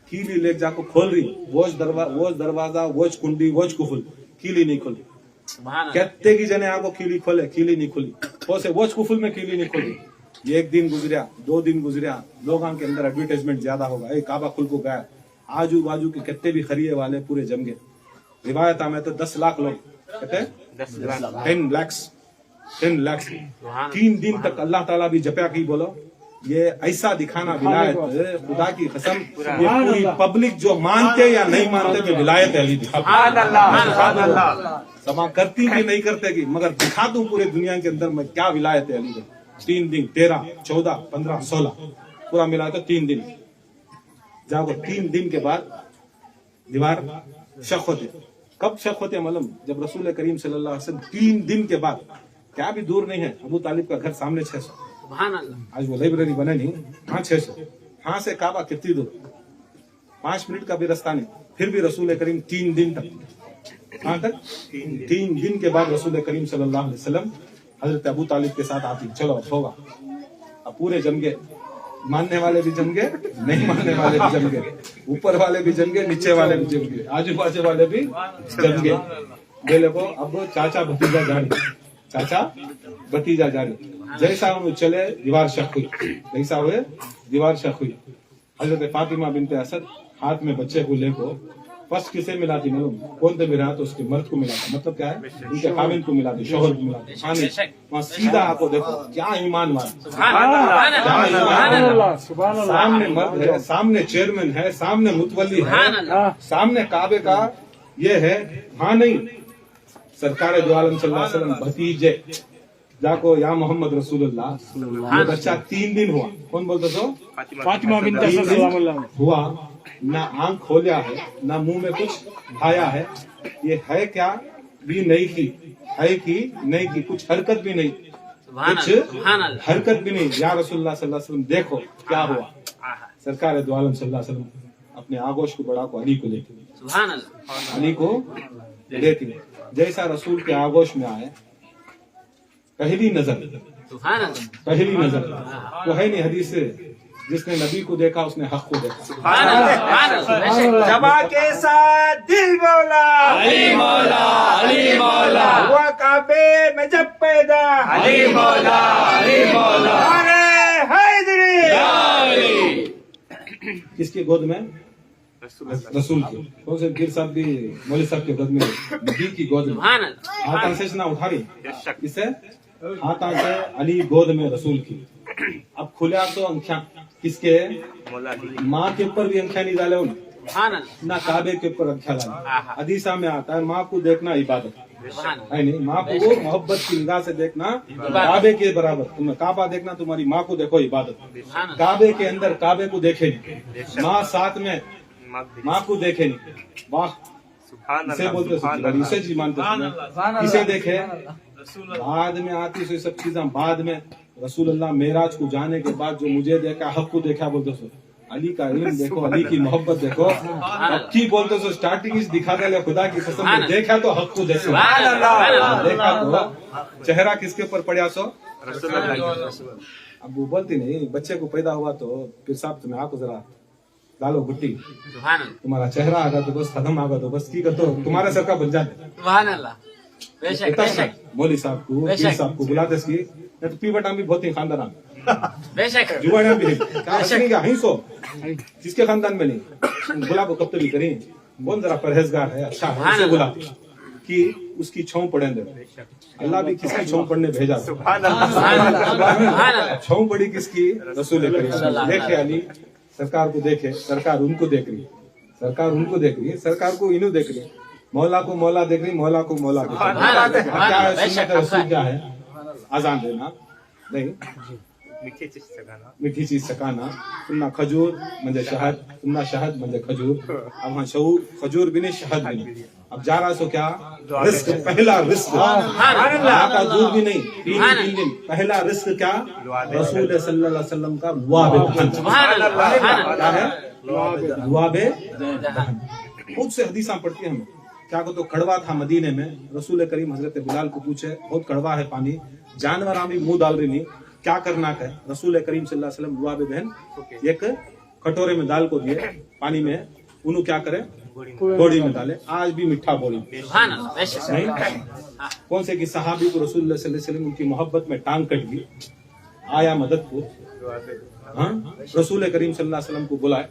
कीली ले जाको खोल रही, वो दरवाजा, वो कुंडी, वो कुफुल, कीली नहीं खुली।
सुभान अल्लाह।
कहते कि जने आको कीली खोले, कीली नहीं खुली। वो कुफुल में कीली नहीं खुली। ये 1 दिन गुजरिया, 2 दिन गुजरिया, लोगों के अंदर एडवर्टाइजमेंट ज्यादा होगा, ए काबा खुल को गया, आजू बाजू के कितने भी खरीदे वाले पूरे जम गए। रिवायत में तो 10 लाख लोग, कहते 10 लाख 3 दिन तक अल्लाह ताला भी जपया की बोलो। ये ऐसा दिखाना विलायत, खुदा की कसम, ये पूरी पब्लिक जो मानते या नहीं मानते में विलायत अली दिखा। समा करती भी नहीं करते की, मगर दिखा दूं पूरे दुनिया के अंदर में क्या विलायत है अली का। 3 दिन, 13, 14, 15, 16 पूरा मिला तो 3 दिन। जाओ 3 दिन के बाद दीवार शक होते। कब शक होते मालूम? जब रसूल करीम सल्लल्लाहु अलैहि वसल्लम 3 दिन के बाद, क्या भी दूर नहीं है, अबू तालिब का घर सामने 600,
सुभान अल्लाह।
आज वो लाइब्रेरी बने नहीं, हाँ 600, हाँ से काबा कितनी दूर, 5 मिनट का भी रास्ता नहीं। फिर भी रसूल करीम 3 दिन तक, कहाँ तक? 3 दिन के बाद रसूल करीम सल्लल्लाहु अलैहि वसल्लम हजरत अबू तालिब के साथ आती, चलो अब होगा। अब पूरे जम गए, मानने वाले भी जम गए, नहीं मानने वाले भी जम गए, ऊपर वाले भी जम गए, नीचे वाले भी जम गए, आजू बाजू वाले भी जम गए। बोले को अब चाचा भतीजा जारी, चाचा भतीजा जारी। जैसा उन्होंने चले दीवार शक हुई, जैसा हुए दीवार शक हुई। हजरत फातिमा बिनते असद हाथ में बच्चे को लेको फर्स्ट किसे मिला थी मालूम? कौन से मिला? तो उसके मर्द को मिला था। मतलब क्या है? उनके खाविन को मिला थी, शोहर को मिला था। वहाँ सीधा आपको देखो क्या ईमान वाला, सामने मर्द है, सामने चेयरमैन है, सामने मुतवल्ली है, सामने काबे का ये है, हाँ नहीं सरकार दो आलम सल्लल्लाहु अलैहि वसल्लम भतीजे जाको या मोहम्मद रसूलुल्लाह। ये बच्चा 3 दिन हुआ, कौन बोलते सो?
फातिमा बिनत असद सलामुल्लाह
हुआ, ना आंख खोलिया है, ना मुंह में कुछ भाया है। ये है क्या भी नहीं की, है कि नहीं की, कुछ हरकत भी नहीं, कुछ हरकत भी नहीं। या रसूलुल्लाह सल्लल्लाहु अलैहि वसल्लम देखो क्या हुआ। सरकार दो आलम सल्लल्लाहु अलैहि वसल्लम अपने आगोश को बढ़ा को अली को लेके, अली को लेके जैसा रसूल के आगोश में आए, पहली नजर वो है नहीं हदीस से, जिसने नबी को देखा उसने हक को देखा।
जबा के साथ दिल बोला
अली मौला, अली मौला,
हुआ काबे में जब पैदा
अली मौला, अली मौला,
अरे हैदरी
या अली।
किसकी गोद में? रसूल की। कौन से पीर साहब भी मौलवी साहब के गोद में, नबी की गोद में। हाथां से ना उठा रही, किसे? हाथां से अली गोद में रसूल की। अब खुला तो अंख्या किसके? माँ के ऊपर भी अंख्या नहीं डाले उन्हें, ना काबे के ऊपर अंख्या डाले। हदीसा में आता है माँ को देखना इबादत है, नहीं माँ को मोहब्बत की निगाह से देखना काबे के बराबर। तुम्हें काबा देखना, तुम्हारी माँ को देखो इबादत। काबे के अंदर काबे को देखे नहीं, माँ साथ में माँ को देखे नहीं, वाह इसे बोलते, इसे जी मानते। इसे देखे बाद में आती सो सब चीजें बाद में। रसूलुल्लाह मेराज को जाने के बाद जो मुझे देखा, हक को देखा बोलते सो, अली का इल्म देखो, अली की मोहब्बत देखो। अब की बोलते सो स्टार्टिंग इस दिखा दे, खुदा की कसम देखा तो हक को देखो, देखा तो चेहरा किसके ऊपर पड़ा सो? अब वो बोलती नहीं, बच्चे को पैदा हुआ तो फिर साहब तुम्हें आको जरा डालो गुट्टी, तुम्हारा चेहरा आगा तो बस खत्म आगा तो बस की कर, तो तुम्हारे सर का बन जाते। मौली साहब को, पीर साहब को बुलाते इसकी, नहीं तो पीवटा भी बहुत ही खानदान जुआड़ा भी नहीं सो जिसके खानदान में नहीं। बुला को कब तो भी करें, कौन जरा परहेजगार है, अच्छा है, उसे बुला कि उसकी छाँव पड़े दे। अल्लाह भी किसकी छाँव पढ़ने भेजा, छाँव पड़ी किसकी? रसूल करीम। देखे अली सरकार को देखे, सरकार उनको देख रही, सरकार उनको देख रही, सरकार को इन्हों देख रही, मौला को मौला देख रही, मौला को मौला देख रही। क्या है सुन्नत रसूल? क्या है? अजान देना नहीं, मीठी चीज सकाना, सुन्ना खजूर म्हणजे शहद, सुन्ना शहद म्हणजे खजूर। अब वहाँ खजूर भी नहीं, शहद भी नहीं। अब जा रहा सो क्या? रिस्क, पहला रिस्क का दूध भी नहीं, 3 दिन पहला रिस्क क्या? रसूल सल्लल्लाहु अलैहि वसल्लम का लुआबे दहन। क्या है? लुआबे दहन। खुद से हदीसा पढ़ती है हमें, क्या को तो कड़वा था मदीने में, रसूल करीम हजरत बिलाल को पूछे बहुत कड़वा है पानी, जानवर आमी मुंह डाल रही नहीं, क्या करना है? रसूल करीम सल्लल्लाहु अलैहि वसल्लम लुआब बहन एक कटोरे में दाल को दिए पानी में, उन्होंने क्या करे घोड़ी में डाले, आज भी मीठा बोली नहीं। कौन से कि सहाबी को रसूल सल्लल्लाहु अलैहि वसल्लम उनकी मोहब्बत में टांग कट गई, आया मदद को, हाँ रसूल करीम सल्लल्लाहु अलैहि वसल्लम को बुलाए,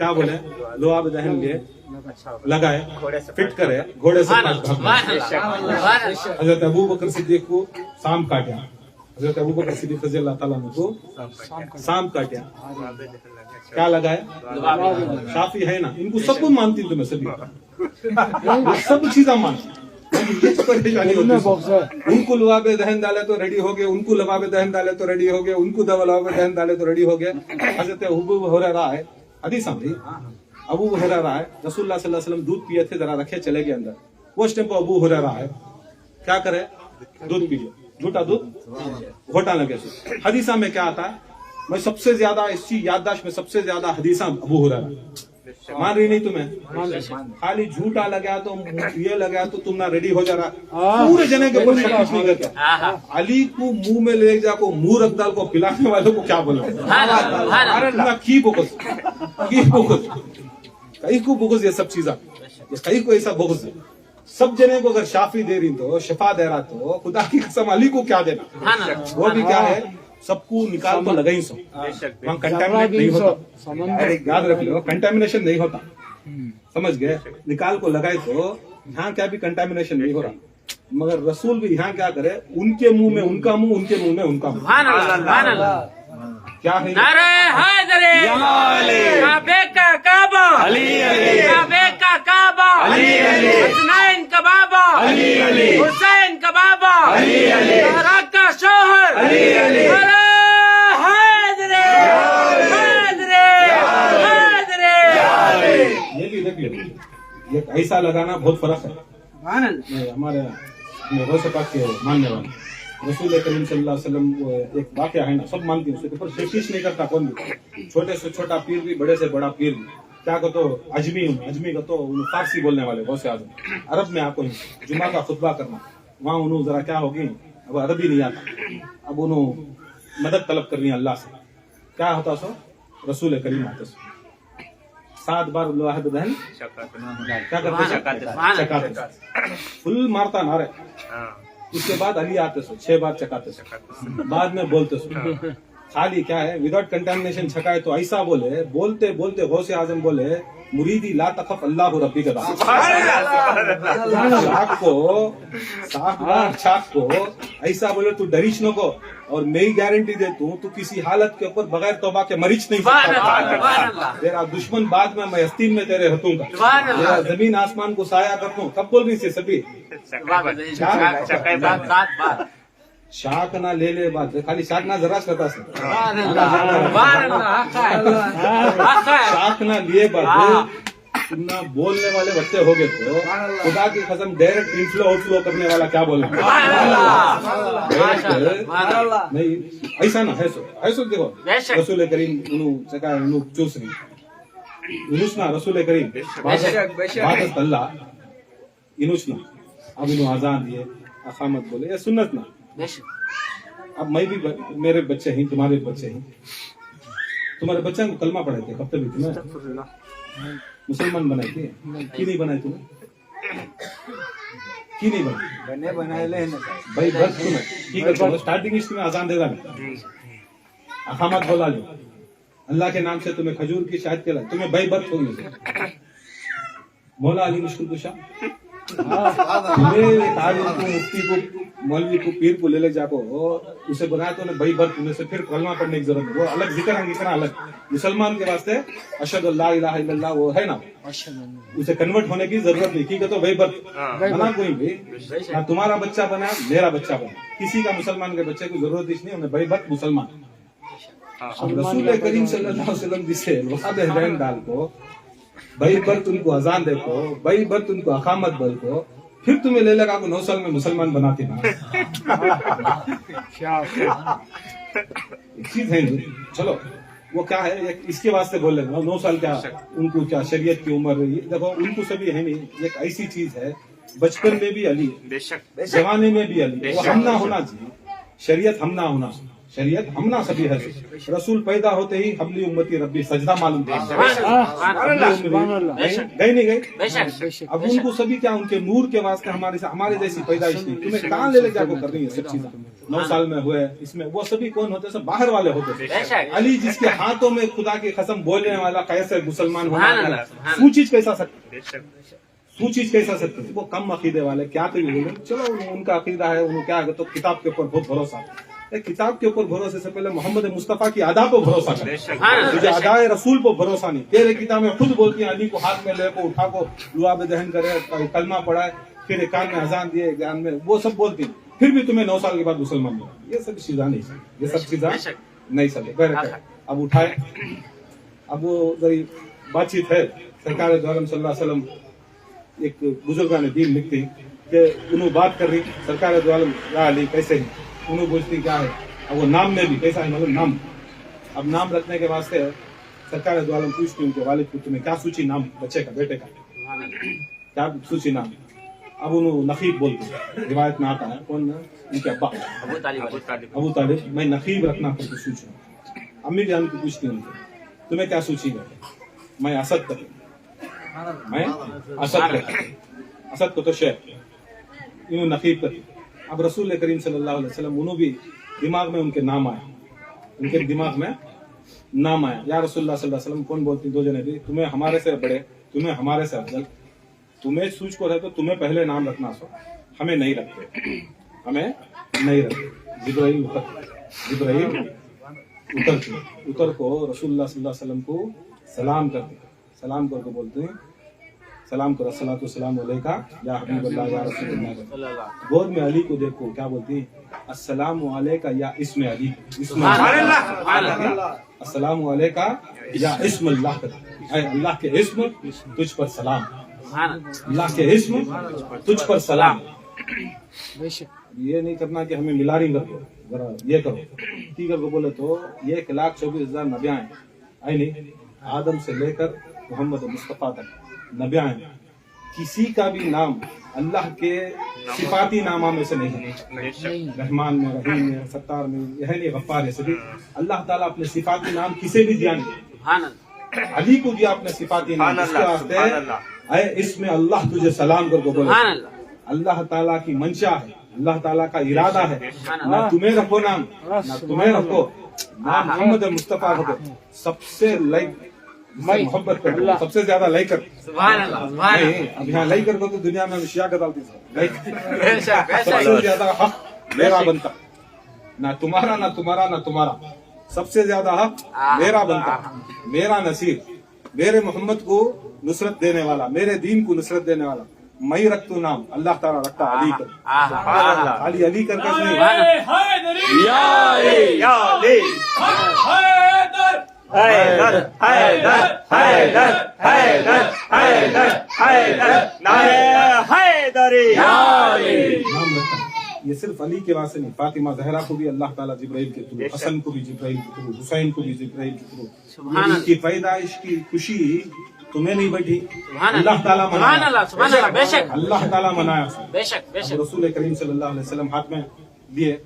क्या बोले लुआब दहन लिए लगाए, फिट करे, घोड़े से हजरत अबू बकर सिद्दीक को शाम काटा, हजरत अबू बकर सिद्दीक रज़ी अल्लाह ताला अन्हु को शाम काटा, क्या लगाए शाफी है ना, इनको सब मानती तुम्हें सभी सब चीज़ मानती, परेशानी होती, उनको लुआब दहन डाले तो रेडी हो गए, उनको लुआब दहन डाले तो रेडी हो गए, उनको लुआब दहन डाले तो रेडी हो गए। हजरत अबू हुरैरा है हदीस में, अबू हुरैरा है रसूलुल्लाह सल्लल्लाहु अलैहि वसल्लम दूध पिए थे, जरा रखे चले गए अंदर, वो टाइम पर अबू हुरैरा है क्या करे दूध पीजिए, झूठा दूध घोटा लगे। हदीसा में क्या आता है, मैं सबसे ज्यादा इसी याददाश्त में सबसे ज्यादा हदीसा अबू हुरैरा, मान रही नहीं तुम्हें, खाली झूठा लगा तो ये लगा तो तुम ना रेडी हो जा रहा, पूरे जने के ऊपर शक नहीं करता। अली को मुंह में ले जा को मुंह रख डाल को पिलाने वालों को क्या बोला, की बोकस कहीं को बोकस, ये सब चीजा कहीं को ऐसा बोकस है। सब जने को अगर शाफी दे रही तो शिफा दे रहा तो खुदा की कसम अली को क्या देना, वो भी क्या है सबको निकाल तो लगा ही सो, वहाँ कंटेमिनेट नहीं होता, याद रख लो कंटेमिनेशन नहीं होता, समझ गए, निकाल को लगाए तो यहाँ क्या भी कंटेमिनेशन नहीं हो रहा, मगर रसूल भी यहाँ क्या करे, उनके मुंह में उनका मुंह, उनके मुंह में उनका मुंह, क्या है
नारे हैदरी काबे का काबा काबे का काबा हसनैन का बाबा हुसैन का बाबा तारा का शोहर नारे हैदरी हैदरी हैदरी।
ये भी देख लो, ये ऐसा लगाना बहुत फर्क है। हमारे रोज़ पाक के मानने वाले रसूल करीम सल्लल्लाहु अलैहि वसल्लम एक वाक़या है ना, सब मानती हैं उसके ऊपर शेशिश नहीं करता कौन भी, छोटे से छोटा पीर भी, बड़े से बड़ा पीर भी, क्या को तो अजमी को तो फारसी बोलने वाले बहुत से आदमी, अरब में आपको जुमा का खुतबा करना, वहाँ उन्होंने जरा क्या होगी, अब अरबी नहीं आता, अब उन्होंने मदद तलब करनी अल्लाह से, क्या होता सो रसूल करीम आते सो 7 बार लुआब दहन क्या करते, फुल मारता नारे, उसके बाद अली आते सो 6 बार चकाते सो, बाद में बोलते सो, खाली क्या है विदाउट कंटेमिनेशन छकाए तो ऐसा बोले, बोलते बोलते गौसे आजम बोले मुरीदी ला तखफ अल्लाह रब्बी का शाख को ऐसा बोले तू डरीश न को, और मैं गारंटी देता हूँ तू किसी हालत के ऊपर बगैर तौबा के मरीच नहीं सकता, तेरा दुश्मन बाद में मैं हस्तीन में तेरे हतूंगा, तेरा जमीन आसमान को साया करता हूँ, कब बोल रही से सभी शाख ना ले ले बात, खाली शाख ना जरा करता शाख ना लिए बात, ना बोलने वाले बच्चे हो गए तो खुदा की कसम डायरेक्ट इनफ्लो आउटफ्लो करने वाला क्या बोल नहीं, ऐसा ना है सो देखो रसूल करीम चूस रही ना रसूल करीम बात अल्लाह इनुस ना, अब इन्हों आजान दिए अखामत बोले, ये सुन्नत ना, अब मैं भी मेरे बच्चे हैं, तुम्हारे बच्चे हैं, तुम्हारे बच्चे को कलमा पढ़ाते कब तक भी तुम्हें मुसलमान बनाए थे की नहीं बनाए तुम्हें, की नहीं बनाए भाई बस तुम्हें ठीक है, स्टार्टिंग इसमें आजान देगा अखामत बोला लो, अल्लाह के नाम से तुम्हें खजूर की शायद के तुम्हें भाई बर्थ होगी, मौला अली मुश्किल कुशा मुफ्ती को मौलवी को पीर को ले जाको उसे बनाया तो भाई बर्थ उन्हें से फिर कलमा पढ़ने की जरूरत है, वो अलग जिक्र है अलग, मुसलमान के वास्ते अशहदु अल्ला इलाहा इल्लल्लाह वो है ना, उसे कन्वर्ट होने की जरूरत नहीं, ठीक है तो भाई बर्थ बना कोई भी ना, तुम्हारा बच्चा बना मेरा बच्चा बना, किसी का मुसलमान के बच्चे को जरूरत इसलिए उन्हें भाई बर्थ मुसलमान। रसूल करीम सल्लल्लाहु अलैहि वसल्लम जिसे लुआब दहन डाल को भाई बर्थ उनको अजान देखो, भाई बर्थ उनको अकामत बल को, फिर तुम्हें ले लगा को 9 साल में मुसलमान बनाते ना चीज है। चलो وہ کیا ہے اس کے واسطے بول رہے ہیں 9 سال کیا ان کو کیا شریعت کی عمر رہی. دیکھو ان کو سبھی ہے نہیں, ایک ایسی چیز ہے بچپن میں بھی علی,
بے شک
جوانے میں بھی علی, وہ ہم نہ ہونا چاہیے, شریعت ہم نہ ہونا, شریعت ہم نہ سبھی ہے. رسول پیدا ہوتے ہی حبلی امتی ربی سجدہ معلوم تھا, گئی نہیں گئی. اب ان کو سبھی کیا ان کے نور کے واسطے ہمارے جیسی پیدائش نہیں. تمہیں کہاں لے جا کو کر رہی ہے سب چیزیں. 9 سال میں ہوئے اس میں, وہ سبھی کون ہوتے سب باہر والے ہوتے. علی جس کے ہاتھوں میں خدا کی قسم بولنے والا کیسے مسلمان ہونا, سوچیز کیسا سکتے, سوچیز کیسا سکتے. وہ کم عقیدے والے کیا تو بولیں, چلو ان کا عقیدہ ہے, انہوں کیا ہے تو کتاب کے اوپر بہت بھروسہ. کتاب کے اوپر بھروسے سے پہلے محمد مصطفیٰ کی ادا پہ بھروسہ کر, تجھے ادائے رسول پہ بھروسہ نہیں. تیرے کتاب میں خود بولتی ہیں علی کو ہاتھ میں لے کو اٹھا کو لعاب دہن کرے, کلمہ پڑھائے, پھر ایک کان میں اذان دیے, گان میں, وہ سب بولتی ہیں. پھر بھی تمہیں 9 سال کے بعد مسلمان ہو. یہ سب چیزیں نہیں, یہ سب چیزیں نہیں سکے. اب اٹھائے, اب وہ ذری بات چیت ہے. سرکار دو عالم صلی اللہ علیہ وسلم ایک بزرگان دین لکھتی کہ انہوں بات کر رہی, سرکار دو عالم یا علی کیسے ہیں, انہوں پوچھتی کیا ہے. اب وہ نام میں بھی کیسا ہے, مطلب نام. اب نام رکھنے کے واسطے سرکار دو عالم پوچھتی ان کے والد کو, تمہیں کیا سوچی نام بچے کا, بیٹے کا کیا سوچی نام. اب انہوں نقیب بولتے, روایت میں آتا ہے, کون ان کے ابا ابو طالب, میں نقیب رکھنا کر کے سوچوں. امی جان کو پوچھتی ہوں تمہیں کیا سوچی گا, میں اسد کروں, میں اسد کروں, اسد کو تو شیخ, انہوں نقیب کر. اب رسول کریم صلی اللہ علیہ وسلم انہوں بھی دماغ میں ان کے نام آئے, ان کے دماغ میں نام آیا. یا رسول اللہ صلی اللہ علیہ وسلم کون بولتی, 2 جنے بھی, تمہیں ہمارے سے بڑے, تمہیں ہمارے سے افضل, تمہیں سوچ کو رہے تو تمہیں پہلے نام رکھنا, سو ہمیں نہیں رکھتے, ہمیں نہیں رکھتے. جبرائیل اتر کو رسول اللہ صلی اللہ علیہ وسلم کو سلام کرتے, سلام کر کے بولتے ہیں سلام کرو, الصلوۃ والسلام علیکہ یا حبیب اللہ یا رسول اللہ. گود میں علی کو دیکھو کیا بولتی ہیں, السلام علیکہ یا اسم علی, السلام علیکہ یا اسم اللہ, اے اللہ کے اسم تجھ پر سلام, اللہ کے اسم تجھ پر سلام. یہ نہیں کرنا کہ ہمیں ملاری کر دو, ذرا یہ کرو ٹھیک کر کو بولے تو 1,24,000 نبیاں ہیں, آئی نہیں, آدم سے لے کر محمد مصطفیٰ تک نبیاں ہیں. کسی کا بھی نام اللہ کے صفاتی نامہ میں سے نہیں ہے. رحمان میں, رحیم میں, ستار میں, یہ نہیں غفار ہے, سبھی اللہ تعالیٰ اپنے صفاتی نام کسے بھی دیا نہیں. علی کو دیا اپنے صفاتی نام, اس کے واسطے اے اس میں اللہ تجھے سلام کر کو بولے. اللہ تعالیٰ کی منشا ہے, اللہ تعالیٰ کا ارادہ ہے, نہ تمہیں رکھو نام, نہ تمہیں رکھو نام, محمد مصطفیٰ رکھو. سب سے لائک محبت کر, سب سے زیادہ لائک کر. اب یہاں لائک کر کو تو دنیا میں شیعہ کا ڈالتی ہے, سب سے زیادہ حق میرا بنتا, نہ تمہارا نہ تمہارا نہ تمہارا, سب سے زیادہ حق میرا بنتا, میرا نصیر, میرے محمد کو نصرت دینے والا, میرے دین کو نصرت دینے والا. میں رکھتا نام, اللہ تعالیٰ رکھتا علی کر, علی علی کر کے نہیں.
حیدر حیدر حیدر حیدر حیدر حیدر نعرہ حیدری.
نام رکھتا. یہ صرف علی کے واسطے نہیں, فاطمہ زہرا کو بھی اللہ تعالیٰ جبرائیل کے تھرو, حسن کو بھی جبرائیل کے تھرو, حسین کو بھی جبرائیل کے تھرو. ان کی پیدائش کی خوشی تمہیں نہیں بیٹھی, اللہ تعالیٰ منایا, اللہ تعالیٰ منایا. رسول کریم صلی اللہ علیہ وسلم ہاتھ میں دیے,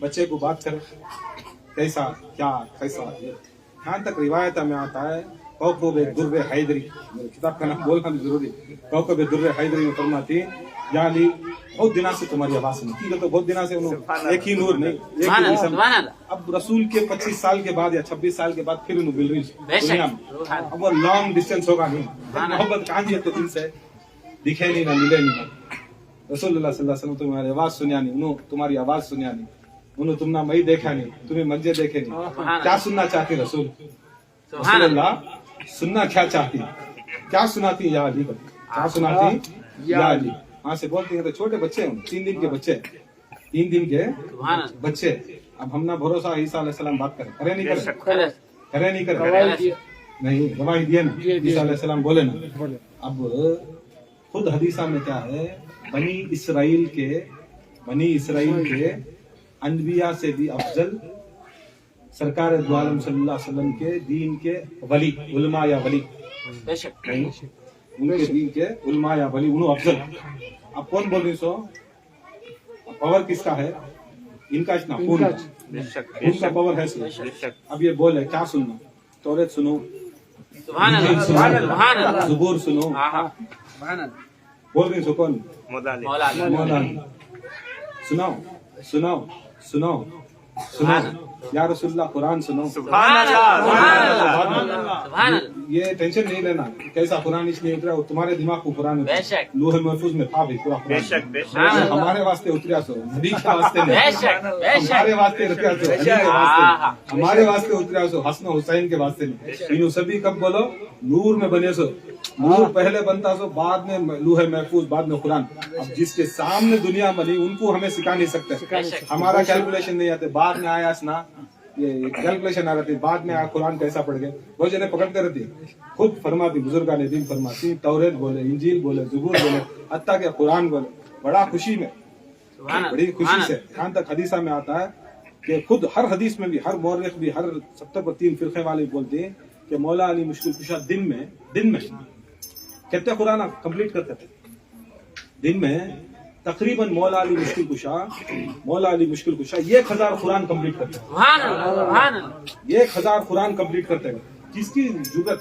بچے کو بات کرے کیسا کیا کیسا. یہاں تک روایت میں آتا ہے کوکب در حیدری, کتاب کا نام بولنا بھی ضروری. کوکب در حیدری میں فرماتی یا علی بہت دنوں سے تمہاری آواز نہیں, تو بہت دنوں سے انہوں ایک ہی نور نہیں, ایک ہی جسم. اب رسول کے 25 سال کے بعد یا 26 سال کے بعد پھر انہوں مل رہی دنیا میں. اب وہ لانگ ڈسٹینس ہوگا نہیں, محبت کہاں دی ہے تو دن سے دکھے نہیں نہ ملے نہیں. رسول اللہ صلی اللہ علیہ وسلم تمہاری آواز سنیا نہیں, انہوں تمہاری آواز سنیا نہیں, انہوں تم نہ مئی دیکھا نہیں, تمہیں منجے دیکھے نہیں. کیا سننا چاہتی رسول, رسول اللہ سننا کیا چاہتی, کیا سناتی یا علی, کیا سناتی یا علی. وہاں سے بولتی ہیں تو چھوٹے بچے ہیں, 3 دن کے بچے, 3 دن کے بچے. اب ہم نہ بھروسہ عیسیٰ علیہ السلام بات کریں, کرے نہیں کرے, کرے نہیں کرے, نہیں گواہی دیے نا, عیسیٰ علیہ السلام بولے نا. اب خود حدیثہ میں کیا ہے, بنی اسرائیل کے انبیاء سے بھی افضل सरकार दो आलम सल्लल्लाहु अलैहि वसल्लम के दीन के वली उलमा या वली
बेशक
उनके दीन के उलमा या वली उन्हों अफजल। अब कौन बोल रही सो पावर किसका है? इनका इतना खून का पावर है इसमें। अब ये बोले क्या सुनना? तौरेत सुनो,
सुभान अल्लाह, सुभान अल्लाह,
ज़बूर सुनो। बोल रही सो कौन?
मौला
मौलाना। सुनाओ सुनाओ सुनाओ सुनाओ या रसूलुल्लाह कुरान सुनो।
सुभान अल्लाह,
ये टेंशन नहीं लेना कैसा कुरान इसलिए उतरा, वो तुम्हारे दिमाग को कुरान
बेशक।
लौह महफूज में था भी पूरा कुरान। हमारे वास्ते उतरा सो, नबी के वास्ते नहीं,
बेशक बेशक
हमारे वास्ते उतरा सो, अली के वास्ते, हमारे वास्ते उतरा सो, हसन हुसैन के वास्ते नहीं। इन सभी कब बोलो नूर में बने सो, नूर पहले बनता सो, बाद में लौह महफूज, बाद में कुरान। अब जिसके सामने दुनिया बनी उनको हमें सिखा नहीं सकते, हमारा कैलकुलेशन नहीं आते। बाद में आया ना ये कैलकुलेशन आ रही, बाद में कुरान कैसा पढ़ गए, वो जने पकड़ते रहती, खुद फरमाती बुजुर्गा ने दिन फरमाती, तौरेत बोले, इंजील बोले, ज़बूर बोले, हत्ता के कुरान बोले, बड़ा खुशी में, बड़ी खुशी से। यहाँ तक हदीसा में आता है कि खुद हर हदीस में भी, हर मौरख भी, हर 70 फिरके वाले बोलते हैं कि मौला अली मुश्किल कुशा दिन में कितने कुरान कंप्लीट करते थे? दिन में तकरीबन मौला अली मुश्किल कुशा 1000 कुरान कंप्लीट करते हैं।
सुभान अल्लाह, सुभान अल्लाह,
1000 कुरान कंप्लीट करते हैं। किसकी जुगत?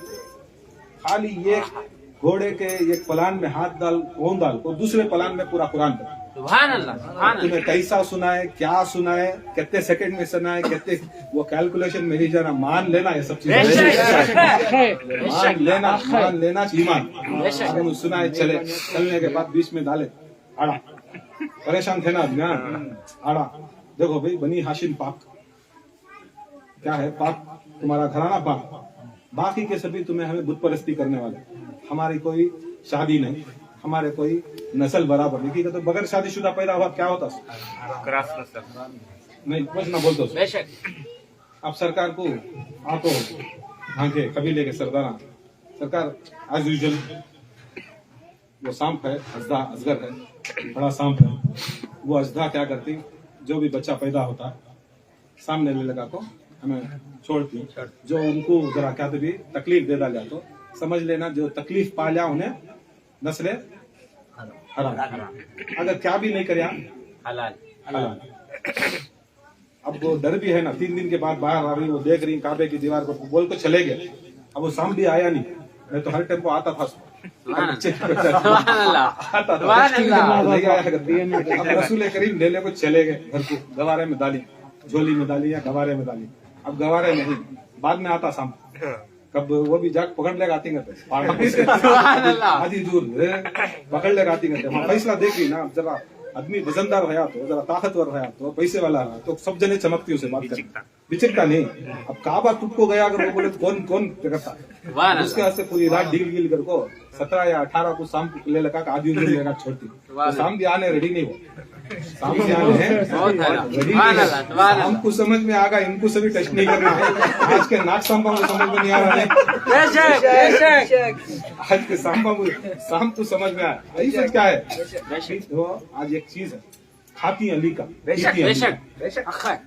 खाली एक घोड़े के एक पलान में हाथ डाल को दूसरे पलान में पूरा कुरान पढ़।
सुभान अल्लाह, सुभान अल्लाह,
तुम्हें कैसा सुनाए, क्या सुनाए, कितने सेकंड में सुनाए, कितने वो कैलकुलेशन में ही जाना, मान लेना ये सब चीजें, मान लेना ईमान। अगर सुनाए चलने के बाद बीच में डाले आड़ा, परेशान थे ना आदमी, आड़ा देखो भाई बनी हाशिम पाक क्या है? पाक तुम्हारा घराना पाक, बाकी के सभी तुम्हें हमें बुत परस्ती करने वाले। हमारी कोई शादी नहीं, हमारे कोई नस्ल बराबर नहीं, तो बगैर शादीशुदा पैदा हुआ क्या होता? नहीं कुछ ना बोलते।
बेशक।
अब सरकार को आंखों आंखें कबीले के सरदारा सरकार एज यूजुअल वो सांप है, अजगर है, बड़ा सांप है। वो अजदा क्या करती, जो भी बच्चा पैदा होता सामने ले लगा को हमें छोड़ती, जो उनको जरा क्या तो भी तकलीफ दे डाला तो समझ लेना जो तकलीफ पा लिया उन्हें नस्ले हराम। अगर क्या भी नहीं कर
हलाल।
अब वो डर भी है ना, 3 दिन के बाद बाहर आ रही, वो देख रही काबे की दीवार को, बोल को चले गए। अब वो सांप भी आया नहीं, मैं तो हर टेम्पो आता था अब रसूल करीम लेने को चले गए घर को, गवारे में डाली, झोली में डाली या गवारे में डाली। अब गवारे नहीं, बाद में आता सांप, कब वो भी जाग पकड़ लेगा आती आधी दूर पकड़ लेगा आती फैसला देख रही ना। जरा आदमी वजनदार है तो, जरा ताकतवर है तो, पैसे वाला है तो सब जने चमकती उसे बात कर, बिचकता नहीं। अब काबा तुमको गया अगर वो बोले तो कौन करता? उसके वास्ते पूरी रात डील कर को 17 या 18 को शाम को ले लगा, आधी उम्र लेगा छोड़ती, तो शाम भी आने रेडी नहीं हो, शाम भी आने हैं रेडी नहीं। हमको समझ में आ गया, इनको सभी टच नहीं करना है। आज के नाक सांपा को समझ में नहीं आ रहा है, आज के सांप को समझ में आया। यही सच क्या है? तो आज एक चीज है, खाती अली का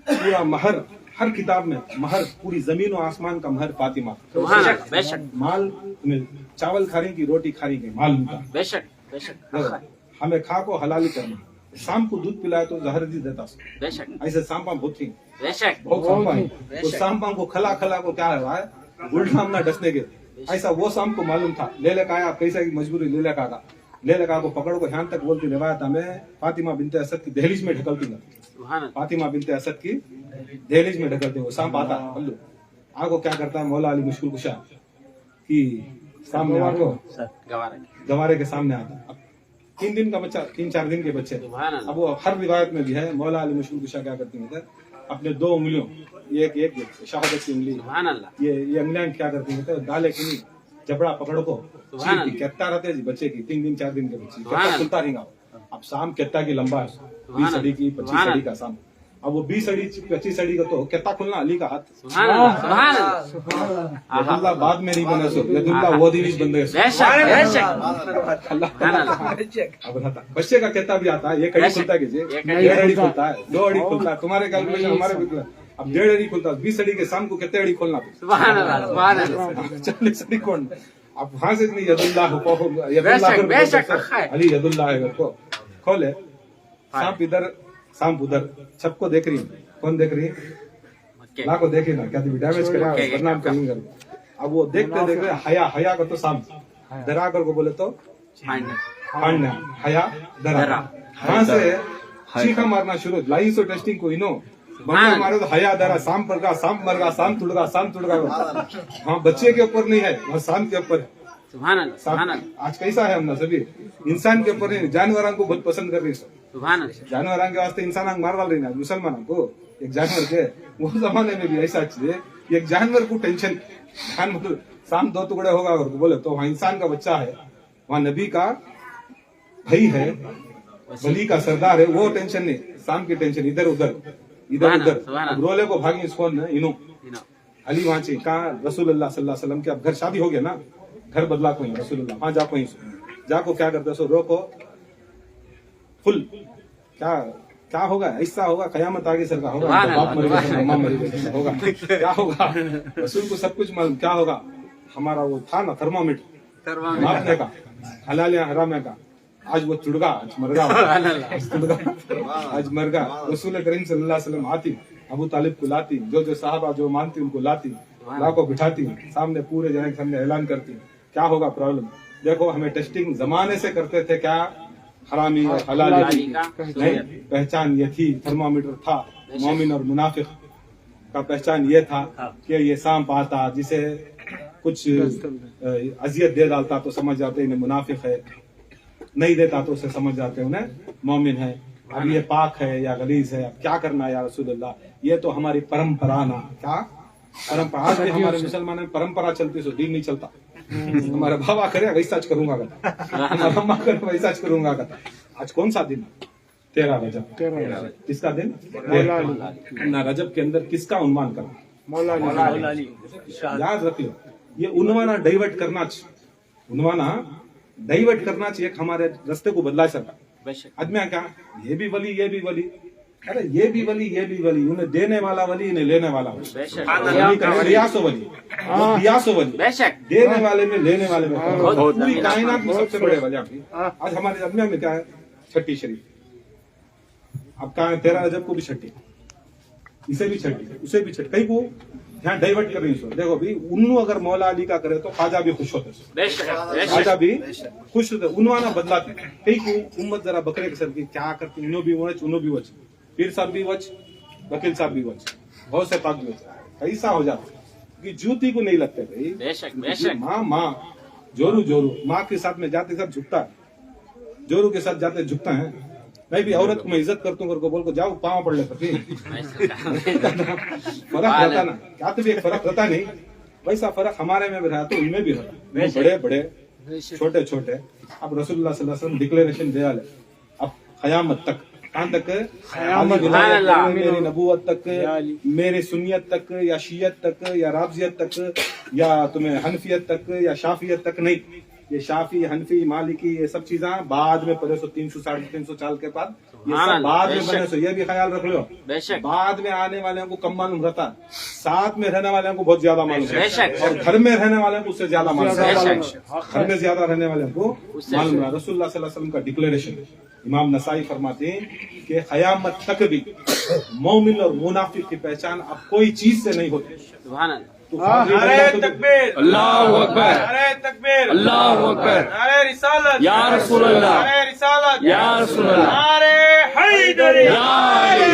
पूरा महर, हर किताब में महर, पूरी जमीन और आसमान का महर फातिमा। माल चावल खा रही की रोटी खा रही की माल उनका, हमें खा को हलाली करना। शाम को दूध पिलाए तो जहर दी देता, ऐसे सांपा बहुत थी, बहुत सांपा है। तो सांपा को खला को क्या है उल्टा हमने डसने के, ऐसा वो शाम को मालूम था। ले लेकर आया, पैसा की मजबूरी ले लेकर को पकड़ो को यहाँ तक बोलती रिवायत हमें फातिमा बिनते असद की दहलीज में ढकलती, फातिमा बिनते असद की दहलीज में ढकलते। वो सांप आता पल्लू आगो क्या करता है, मौला अली मुश्किल कुशा की सामने आगो गवारे के सामने आता। अब 3 दिन का बच्चा, 3-4 दिन के बच्चे। अब वो हर रिवायत में भी है, मौला अली मुश्किल कुशा क्या करती है, अपने 2 उंगलियों, एक शहादत की उंगली, ये अंगलियां क्या करती है, डाले की नहीं जबड़ा पकड़ो को कहता रहते जी बच्चे की, 3 दिन 4 दिन के बच्चे खुलता रहेगा। अब शाम कहता की लंबा है, 20 अड़ी की 25 अड़ी का शाम। अब वो 20 अड़ी 25 अड़ी का तो कहता खुलना अली का हाथ। अल्लाह बाद में नहीं बने सो, अल्लाह वो दिन बन गए। अब बच्चे का कहता भी आता है, 1 अड़ी खुलता है, 1 अड़ी खुलता है, 2 अड़ी खुलता है, तुम्हारे कैलकुलेशन हमारे। अब 1.5 अड़ी खोलता, 20 अड़ी के शाम को कितने अड़ी खोलना था?
सुभान अल्लाह, सुभान अल्लाह।
40 अड़ी कौन? अब वहां से नहीं यदुल्लाह
बेशक है।
अली यदुल्लाह है को खोले, सांप इधर सांप उधर, सबको देख रही है, कौन देख रही है? ला को देखे ना, क्या डैमेज करा बदनाम करेंगे। अब वो देखते देखते हया का तो सांप डरा कर को बोले तो फाड़ना, हया डरा, वहां से चीखा मारना शुरू, लाई सो टेस्टिंग को इनो बंदा मारो तो हया डरा, सांप मर गया, सांप मर गया, सांप टूट गया। हाँ, बच्चे के ऊपर नहीं है, वहाँ सांप के ऊपर है।
सुभान अल्लाह, सुभान अल्लाह,
आज कैसा है हमने सभी इंसान के ऊपर नहीं, जानवरों को बहुत पसंद कर रही है।
सुभान अल्लाह।
जानवरों के वास्ते इंसान मार डाल रही है मुसलमानों को, एक जानवर के वो जमाने में भी ऐसा चीज, एक जानवर को टेंशन, जानवर शाम 2 टुकड़े होगा अगर बोले तो वहाँ इंसान का बच्चा है, वहाँ नबी का भाई है, वली का सरदार है, वो टेंशन नहीं, शाम की टेंशन इधर उधर इधर उधर। रोले को भागी कौन इनो अली वहां से कहा रसूलुल्लाह सल्लल्लाहु अलैहि वसल्लम के, अब घर शादी हो गया ना, घर बदला कोई रसूलुल्लाह, वहां जाको क्या करते सो रोको फुल, क्या होगा, ऐसा होगा कयामत आगे सर का होगा, बाप मर गया, मम्मा मर गई, होगा क्या होगा, रसूल को सब कुछ मालूम क्या होगा। हमारा वो था ना थर्मामीटर मापने का, हलाल या हराम का, आज वो चुड़गा, आज मर गया, आज मर गया। रसूल करीम सल्लल्लाहु अलैहि वसल्लम आती, अबू तालिब को लाती, जो साहबा जो मानती उनको लाती, ला को बिठाती, सामने पूरे जने के सामने ऐलान करती, क्या होगा प्रॉब्लम। देखो हमें टेस्टिंग जमाने से करते थे, क्या हरामी और हलाल नहीं, पहचान ये थी, थर्मामीटर था, मोमिन और मुनाफिक का पहचान ये था कि ये सांप आता जिसे कुछ अजियत दे डालता तो समझ जाते इन्हें मुनाफिक है, नहीं देता तो उसे समझ जाते उन्हें मोमिन है। अब ये पाक है या गलीज है, अब क्या करना है या रसूलुल्लाह, ये तो हमारी परंपरा ना, क्या परंपरा, आज भी हमारे मुसलमान में परंपरा चलती सो दीन नहीं चलता। हमारा बाबा करे वैसा करूंगा, हमारा अम्मा करे वैसा करूंगा। आज कौन सा दिन? 13 रजब। किसका दिन? ना रजब के अंदर किसका उन्वान करना? मौला। याद रखियो, ये उन्वाना डाइवर्ट करना चाहिए, उन्वाना डाइवर्ट करना चाहिए, हमारे रास्ते को बदला सका। आदमी क्या, ये भी वली, ये भी वली, अरे ये भी वली, ये भी वली, उन्हें देने वाला वली, इन्हें लेने वाला वली, रियासो वली, रियासो वली, देने वाले में लेने वाले में, पूरी कायनात में सबसे बड़े वली। आज हमारे अदमिया में क्या है? छठी शरीफ, अब कहा 13 रजब को भी छठी, इसे भी छठी, उसे भी छठी, कहीं को यहाँ डाइवर्ट कर रही है। देखो भी उन्नु अगर मौला अली का करे तो ख्वाजा भी खुश होते, ख्वाजा भी खुश होते, उन्वाना बदलाते। कहीं को उम्मत जरा बकरे के सर की क्या करती, उन्हों भी वच, पीर साहब भी वच, वकील साहब भी वच, बहुत से पाक भी वच, ऐसा हो जाता कि जूती को नहीं लगते भाई। माँ जोरू माँ के साथ में जाते सब झुकता है, जोरू के साथ जाते झुकता है। मैं भी औरत को मैं इज्जत करता हूँ, बोल को जाओ पाँव पड़ ले, फर्क रहता ना, क्या तो भी एक फर्क रहता नहीं, वैसा फर्क हमारे में भी रहा तो इनमें भी रहता, बड़े बड़े छोटे छोटे। अब रसूलुल्लाह सल्लल्लाहु अलैहि वसल्लम डिक्लेरेशन दे आले, अब क़यामत तक, कहाँ तक? मेरी नबूवत तक, मेरे सुन्नियत तक, या शियत तक, या राबजियत तक, या तुम्हें हनफियत तक, या शाफियत तक नहीं। ये शाफी, हनफी, मालिकी, ये सब चीजें बाद में पड़े सो 300 साढ़े 300 साल के बाद, ये सब बाद में बने सो, ये भी ख्याल रख लो। बाद में आने वाले को कम मालूम रहता, साथ में रहने वाले को बहुत ज्यादा मालूम है, और घर में रहने वाले को उससे ज्यादा मालूम है, घर में ज्यादा रहने वाले को मालूम है। रसूलुल्लाह सल्लल्लाहु अलैहि वसल्लम का डिक्लेरेशन, इमाम नसाई फरमाते हैं कि क़यामत तक भी मोमिन और मुनाफिक की पहचान अब कोई चीज से नहीं होती।
नारे तकबीर,
अल्लाहु अकबर,
नारे तकबीर,
अल्लाहु अकबर,
नारे रिसालत,
या रसूल अल्लाह,
नारे रिसालत,
या रसूल अल्लाह,
नारे हैदरी, नारे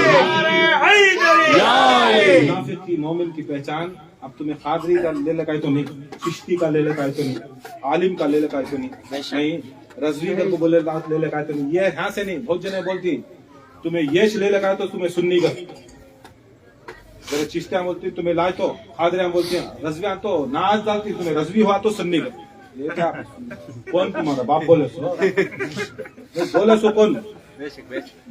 हैदरी।
मुनाफिक की, मोमिन की पहचान अब तुम्हें खादरी का ले लगाए तो नहीं, चिश्ती का ले लगाए तो नहीं, आलिम का ले लगाए तो नहीं, रजवी का को बोले ले लगाए तो नहीं, ये यहाँ से नहीं। बहुत जने बोलती तुम्हें यश ले लगाए तो तुम्हें सुन्नी का, जरा चिश्तियां बोलती तुम्हें लाए तो, खादरियां बोलती हैं, रजवियां तो नाच डालती तुम्हें रजवी हुआ तो सुन्नी का। ये क्या, कौन तुम्हारा बाप बोले सो कौन?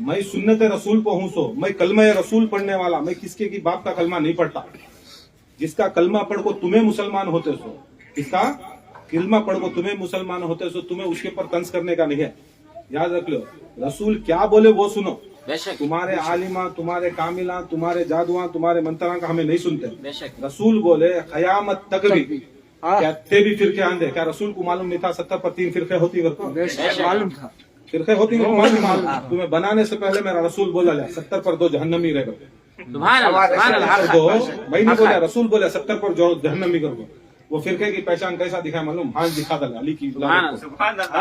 मैं सुन्नत रसूल को हूँ सो, मैं कलमा रसूल पढ़ने वाला, मैं किसके की बाप का कलमा नहीं पढ़ता। जिसका कलमा पढ़ को तुम्हें मुसलमान होते सो, किसका कलमा पढ़ को तुम्हें मुसलमान होते सो, तुम्हें उसके ऊपर तंज करने का नहीं है। याद रख लो, रसूल क्या बोले वो सुनो,
بے شک
تمہارے عالمہ، تمہارے کاملہ، تمہارے جادواں، تمہارے منتراں کا ہمیں نہیں سنتے.
بے شک
رسول بولے قیامت تک بھی کیا تھے بھی فرقے آندے. کیا رسول کو معلوم نہیں تھا 70 پر 3 فرقے ہوتی گھر کو؟
معلوم تھا.
فرقے ہوتی گھر کو معلوم. تمہیں بنانے سے پہلے میرا رسول بولا لیا 70 پر 2 جہنمی رہ گئے.
سبحان اللہ سبحان اللہ
تو میں نہیں بولا، رسول بولے 70 پر جو جہنمی کر دو. وہ فرقے کی پہچان کیسا دکھایا معلوم؟ ہاں دکھا دیا علی کی ولادت کو.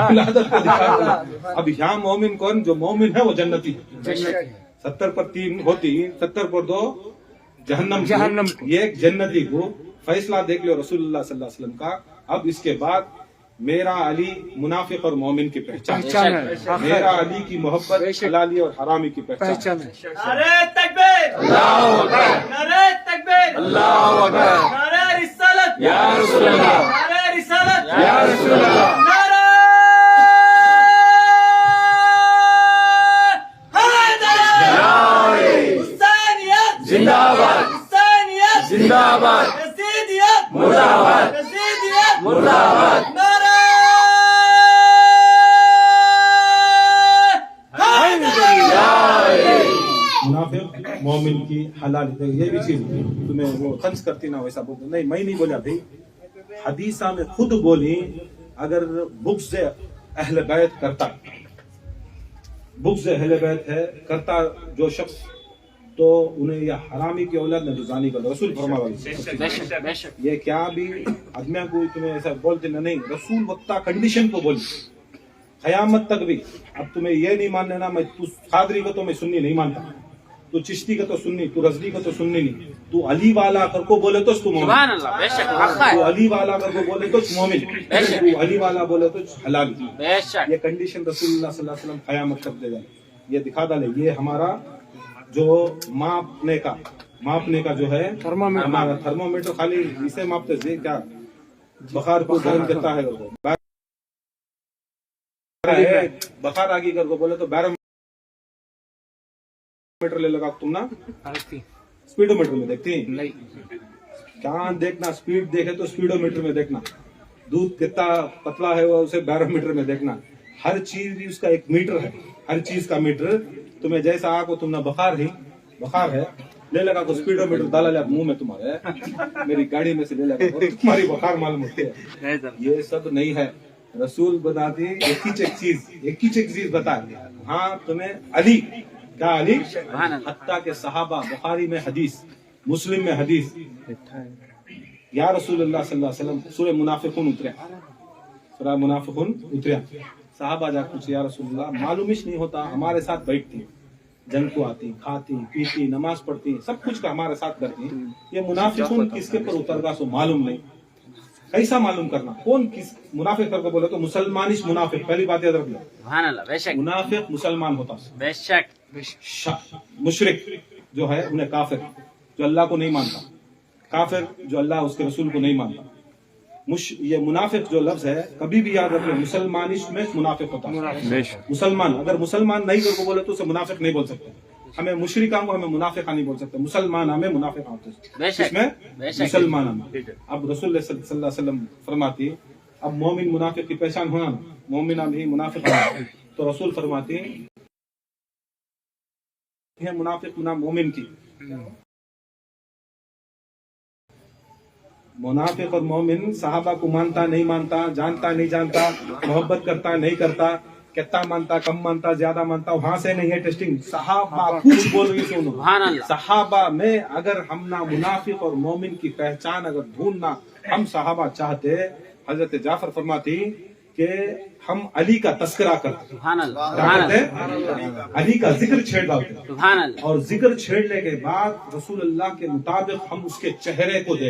ولادت کو دکھا دیا. اب یہاں مومن کون؟ جو مومن ہے وہ جنتی ہے. 70 پر 3 ہوتی، 70 پر 2 جہنم. یہ ایک جنتی کو فیصلہ دیکھ لو رسول اللہ صلی اللہ علیہ وسلم کا. اب اس کے بعد میرا علی منافق اور مومن کی پہچان، میرا علی کی محبت حلالی اور حرامی کی پہچان.
نعرہ تکبیر،
اللہ اکبر،
نعرہ تکبیر،
اللہ اکبر،
نعرہ رسالت،
یا رسول اللہ،
نعرہ رسالت،
یا رسول اللہ.
نعرہ حیدر، حسینیت
زندہ باد،
حسینیت
زندہ باد،
یزیدیت
مرد آباد،
یزیدیت
مرد آباد.
نعرہ
منافق مومن کی حلالی. یہ بھی چیز تمہیں وہ طنز کرتی نہ ویسا بولتے نہیں. میں نہیں بولا بھائی، حدیثہ میں خود بولی اگر بغض اہل بیت کرتا، بغض اہل بیت ہے کرتا جو شخص، تو انہیں یہ حرامی کی اولاد نے دوزانی کر. رسول فرما
بے شک بے شک
یہ کیا بھی آدمیاں کو تمہیں ایسا بولتے نہیں. رسول وقتا کنڈیشن کو بولی قیامت تک بھی. اب تمہیں یہ نہیں مان لینا میں تو قادری کو تو میں سنی نہیں مانتا، تو چشتی کا تو سنی، تو رضوی کا تو سننی نہیں. تو علی والا کر کو بولے تو تو مومن.
سبحان اللہ بے شک حق ہے
تو علی والا کر کو بولے تو مومن. تو علی والا بولے تو حلال.
بے شک
یہ کنڈیشن رسول اللہ صلی اللہ علیہ وسلم قیامت تک دے گا. یہ دکھا ڈالے یہ ہمارا جو ماپنے کا جو ہے ہمارا تھرمومیٹر خالی اسے ماپتے تھے. کیا بخار کو گرم کرتا ہے، بخار آگی کر کو بولے تو بیرومیٹر لے لگا تم نا اسپیڈو میٹر میں دیکھتی کہاں دیکھنا. اسپیڈ دیکھے تو اسپیڈو میٹر میں دیکھنا. دودھ کتنا پتلا ہے وہ اسے بیرومیٹر میں دیکھنا. ہر چیز بھی اس کا ایک میٹر ہے، ہر چیز کا میٹر. تمہیں جیسا آگو تم نے بخار ہے لے لگا کو اسپیڈو میٹر ڈالا لیا منہ میں تمہارے، میری گاڑی میں سے لے لگا تمہاری بخار معلوم ہوتی ہے. یہ سب نہیں ہے. رسول بتاتی ایک ہی چیز بتا. ہاں تمہیں علی کیا علی، حتیٰ کہ صحابہ بخاری میں حدیث، مسلم میں حدیث، یا رسول اللہ صلی اللہ علیہ وسلم سورہ منافقون اتریا. صحابہ جا کچھ یا رسول اللہ معلوم ہی نہیں ہوتا. ہمارے ساتھ بیٹھتی، جنگ کو آتی، کھاتی پیتی، نماز پڑھتی، سب کچھ کا ہمارے ساتھ کرتی. یہ منافقون کس کے پر اتر گا سو معلوم نہیں. کیسا معلوم کرنا کون کس منافق کر کے بولے تو مسلمانش منافق. پہلی بات یاد رکھ لو،
سبحان اللہ بے شک
منافق مسلمان ہوتا،
بے شک
مشرک جو ہے انہیں کافر، جو اللہ کو نہیں مانتا، کافر جو اللہ اس کے رسول کو نہیں مانتا. یہ منافق جو لفظ ہے کبھی بھی یاد رکھ لو، مسلمانش میں منافق ہوتا ہے. مسلمان اگر مسلمان نہیں کر کو بولے تو اسے منافق نہیں بول سکتے. ہمیں مشرکان کو ہمیں منافقہ نہیں بول سکتے. مسلمان ہمیں منافق ہوتے اس میں مسلمان ہمیں. اب رسول اللہ صلی اللہ علیہ وسلم فرماتی اب مومن منافق کی پہچان ہونا نا، مومن بھی منافق ہونا. تو رسول فرماتی ہے منافق نہ مومن کی. منافق اور مومن صحابہ کو مانتا نہیں مانتا، جانتا نہیں جانتا، محبت کرتا نہیں کرتا، کتنا مانتا کم مانتا زیادہ مانتا، وہاں سے نہیں ہے ٹیسٹنگ. صحابہ کچھ بول رہی سنو، صحابہ میں اگر ہم نہ منافق اور مومن کی پہچان اگر ڈھونڈنا ہم صحابہ چاہتے، حضرت جعفر فرماتی کہ ہم علی کا تذکرہ کرتے، علی کا ذکر چھیڑ ڈالتے، اور ذکر چھیڑنے کے بعد رسول اللہ کے مطابق ہم اس کے چہرے کو دیکھتے.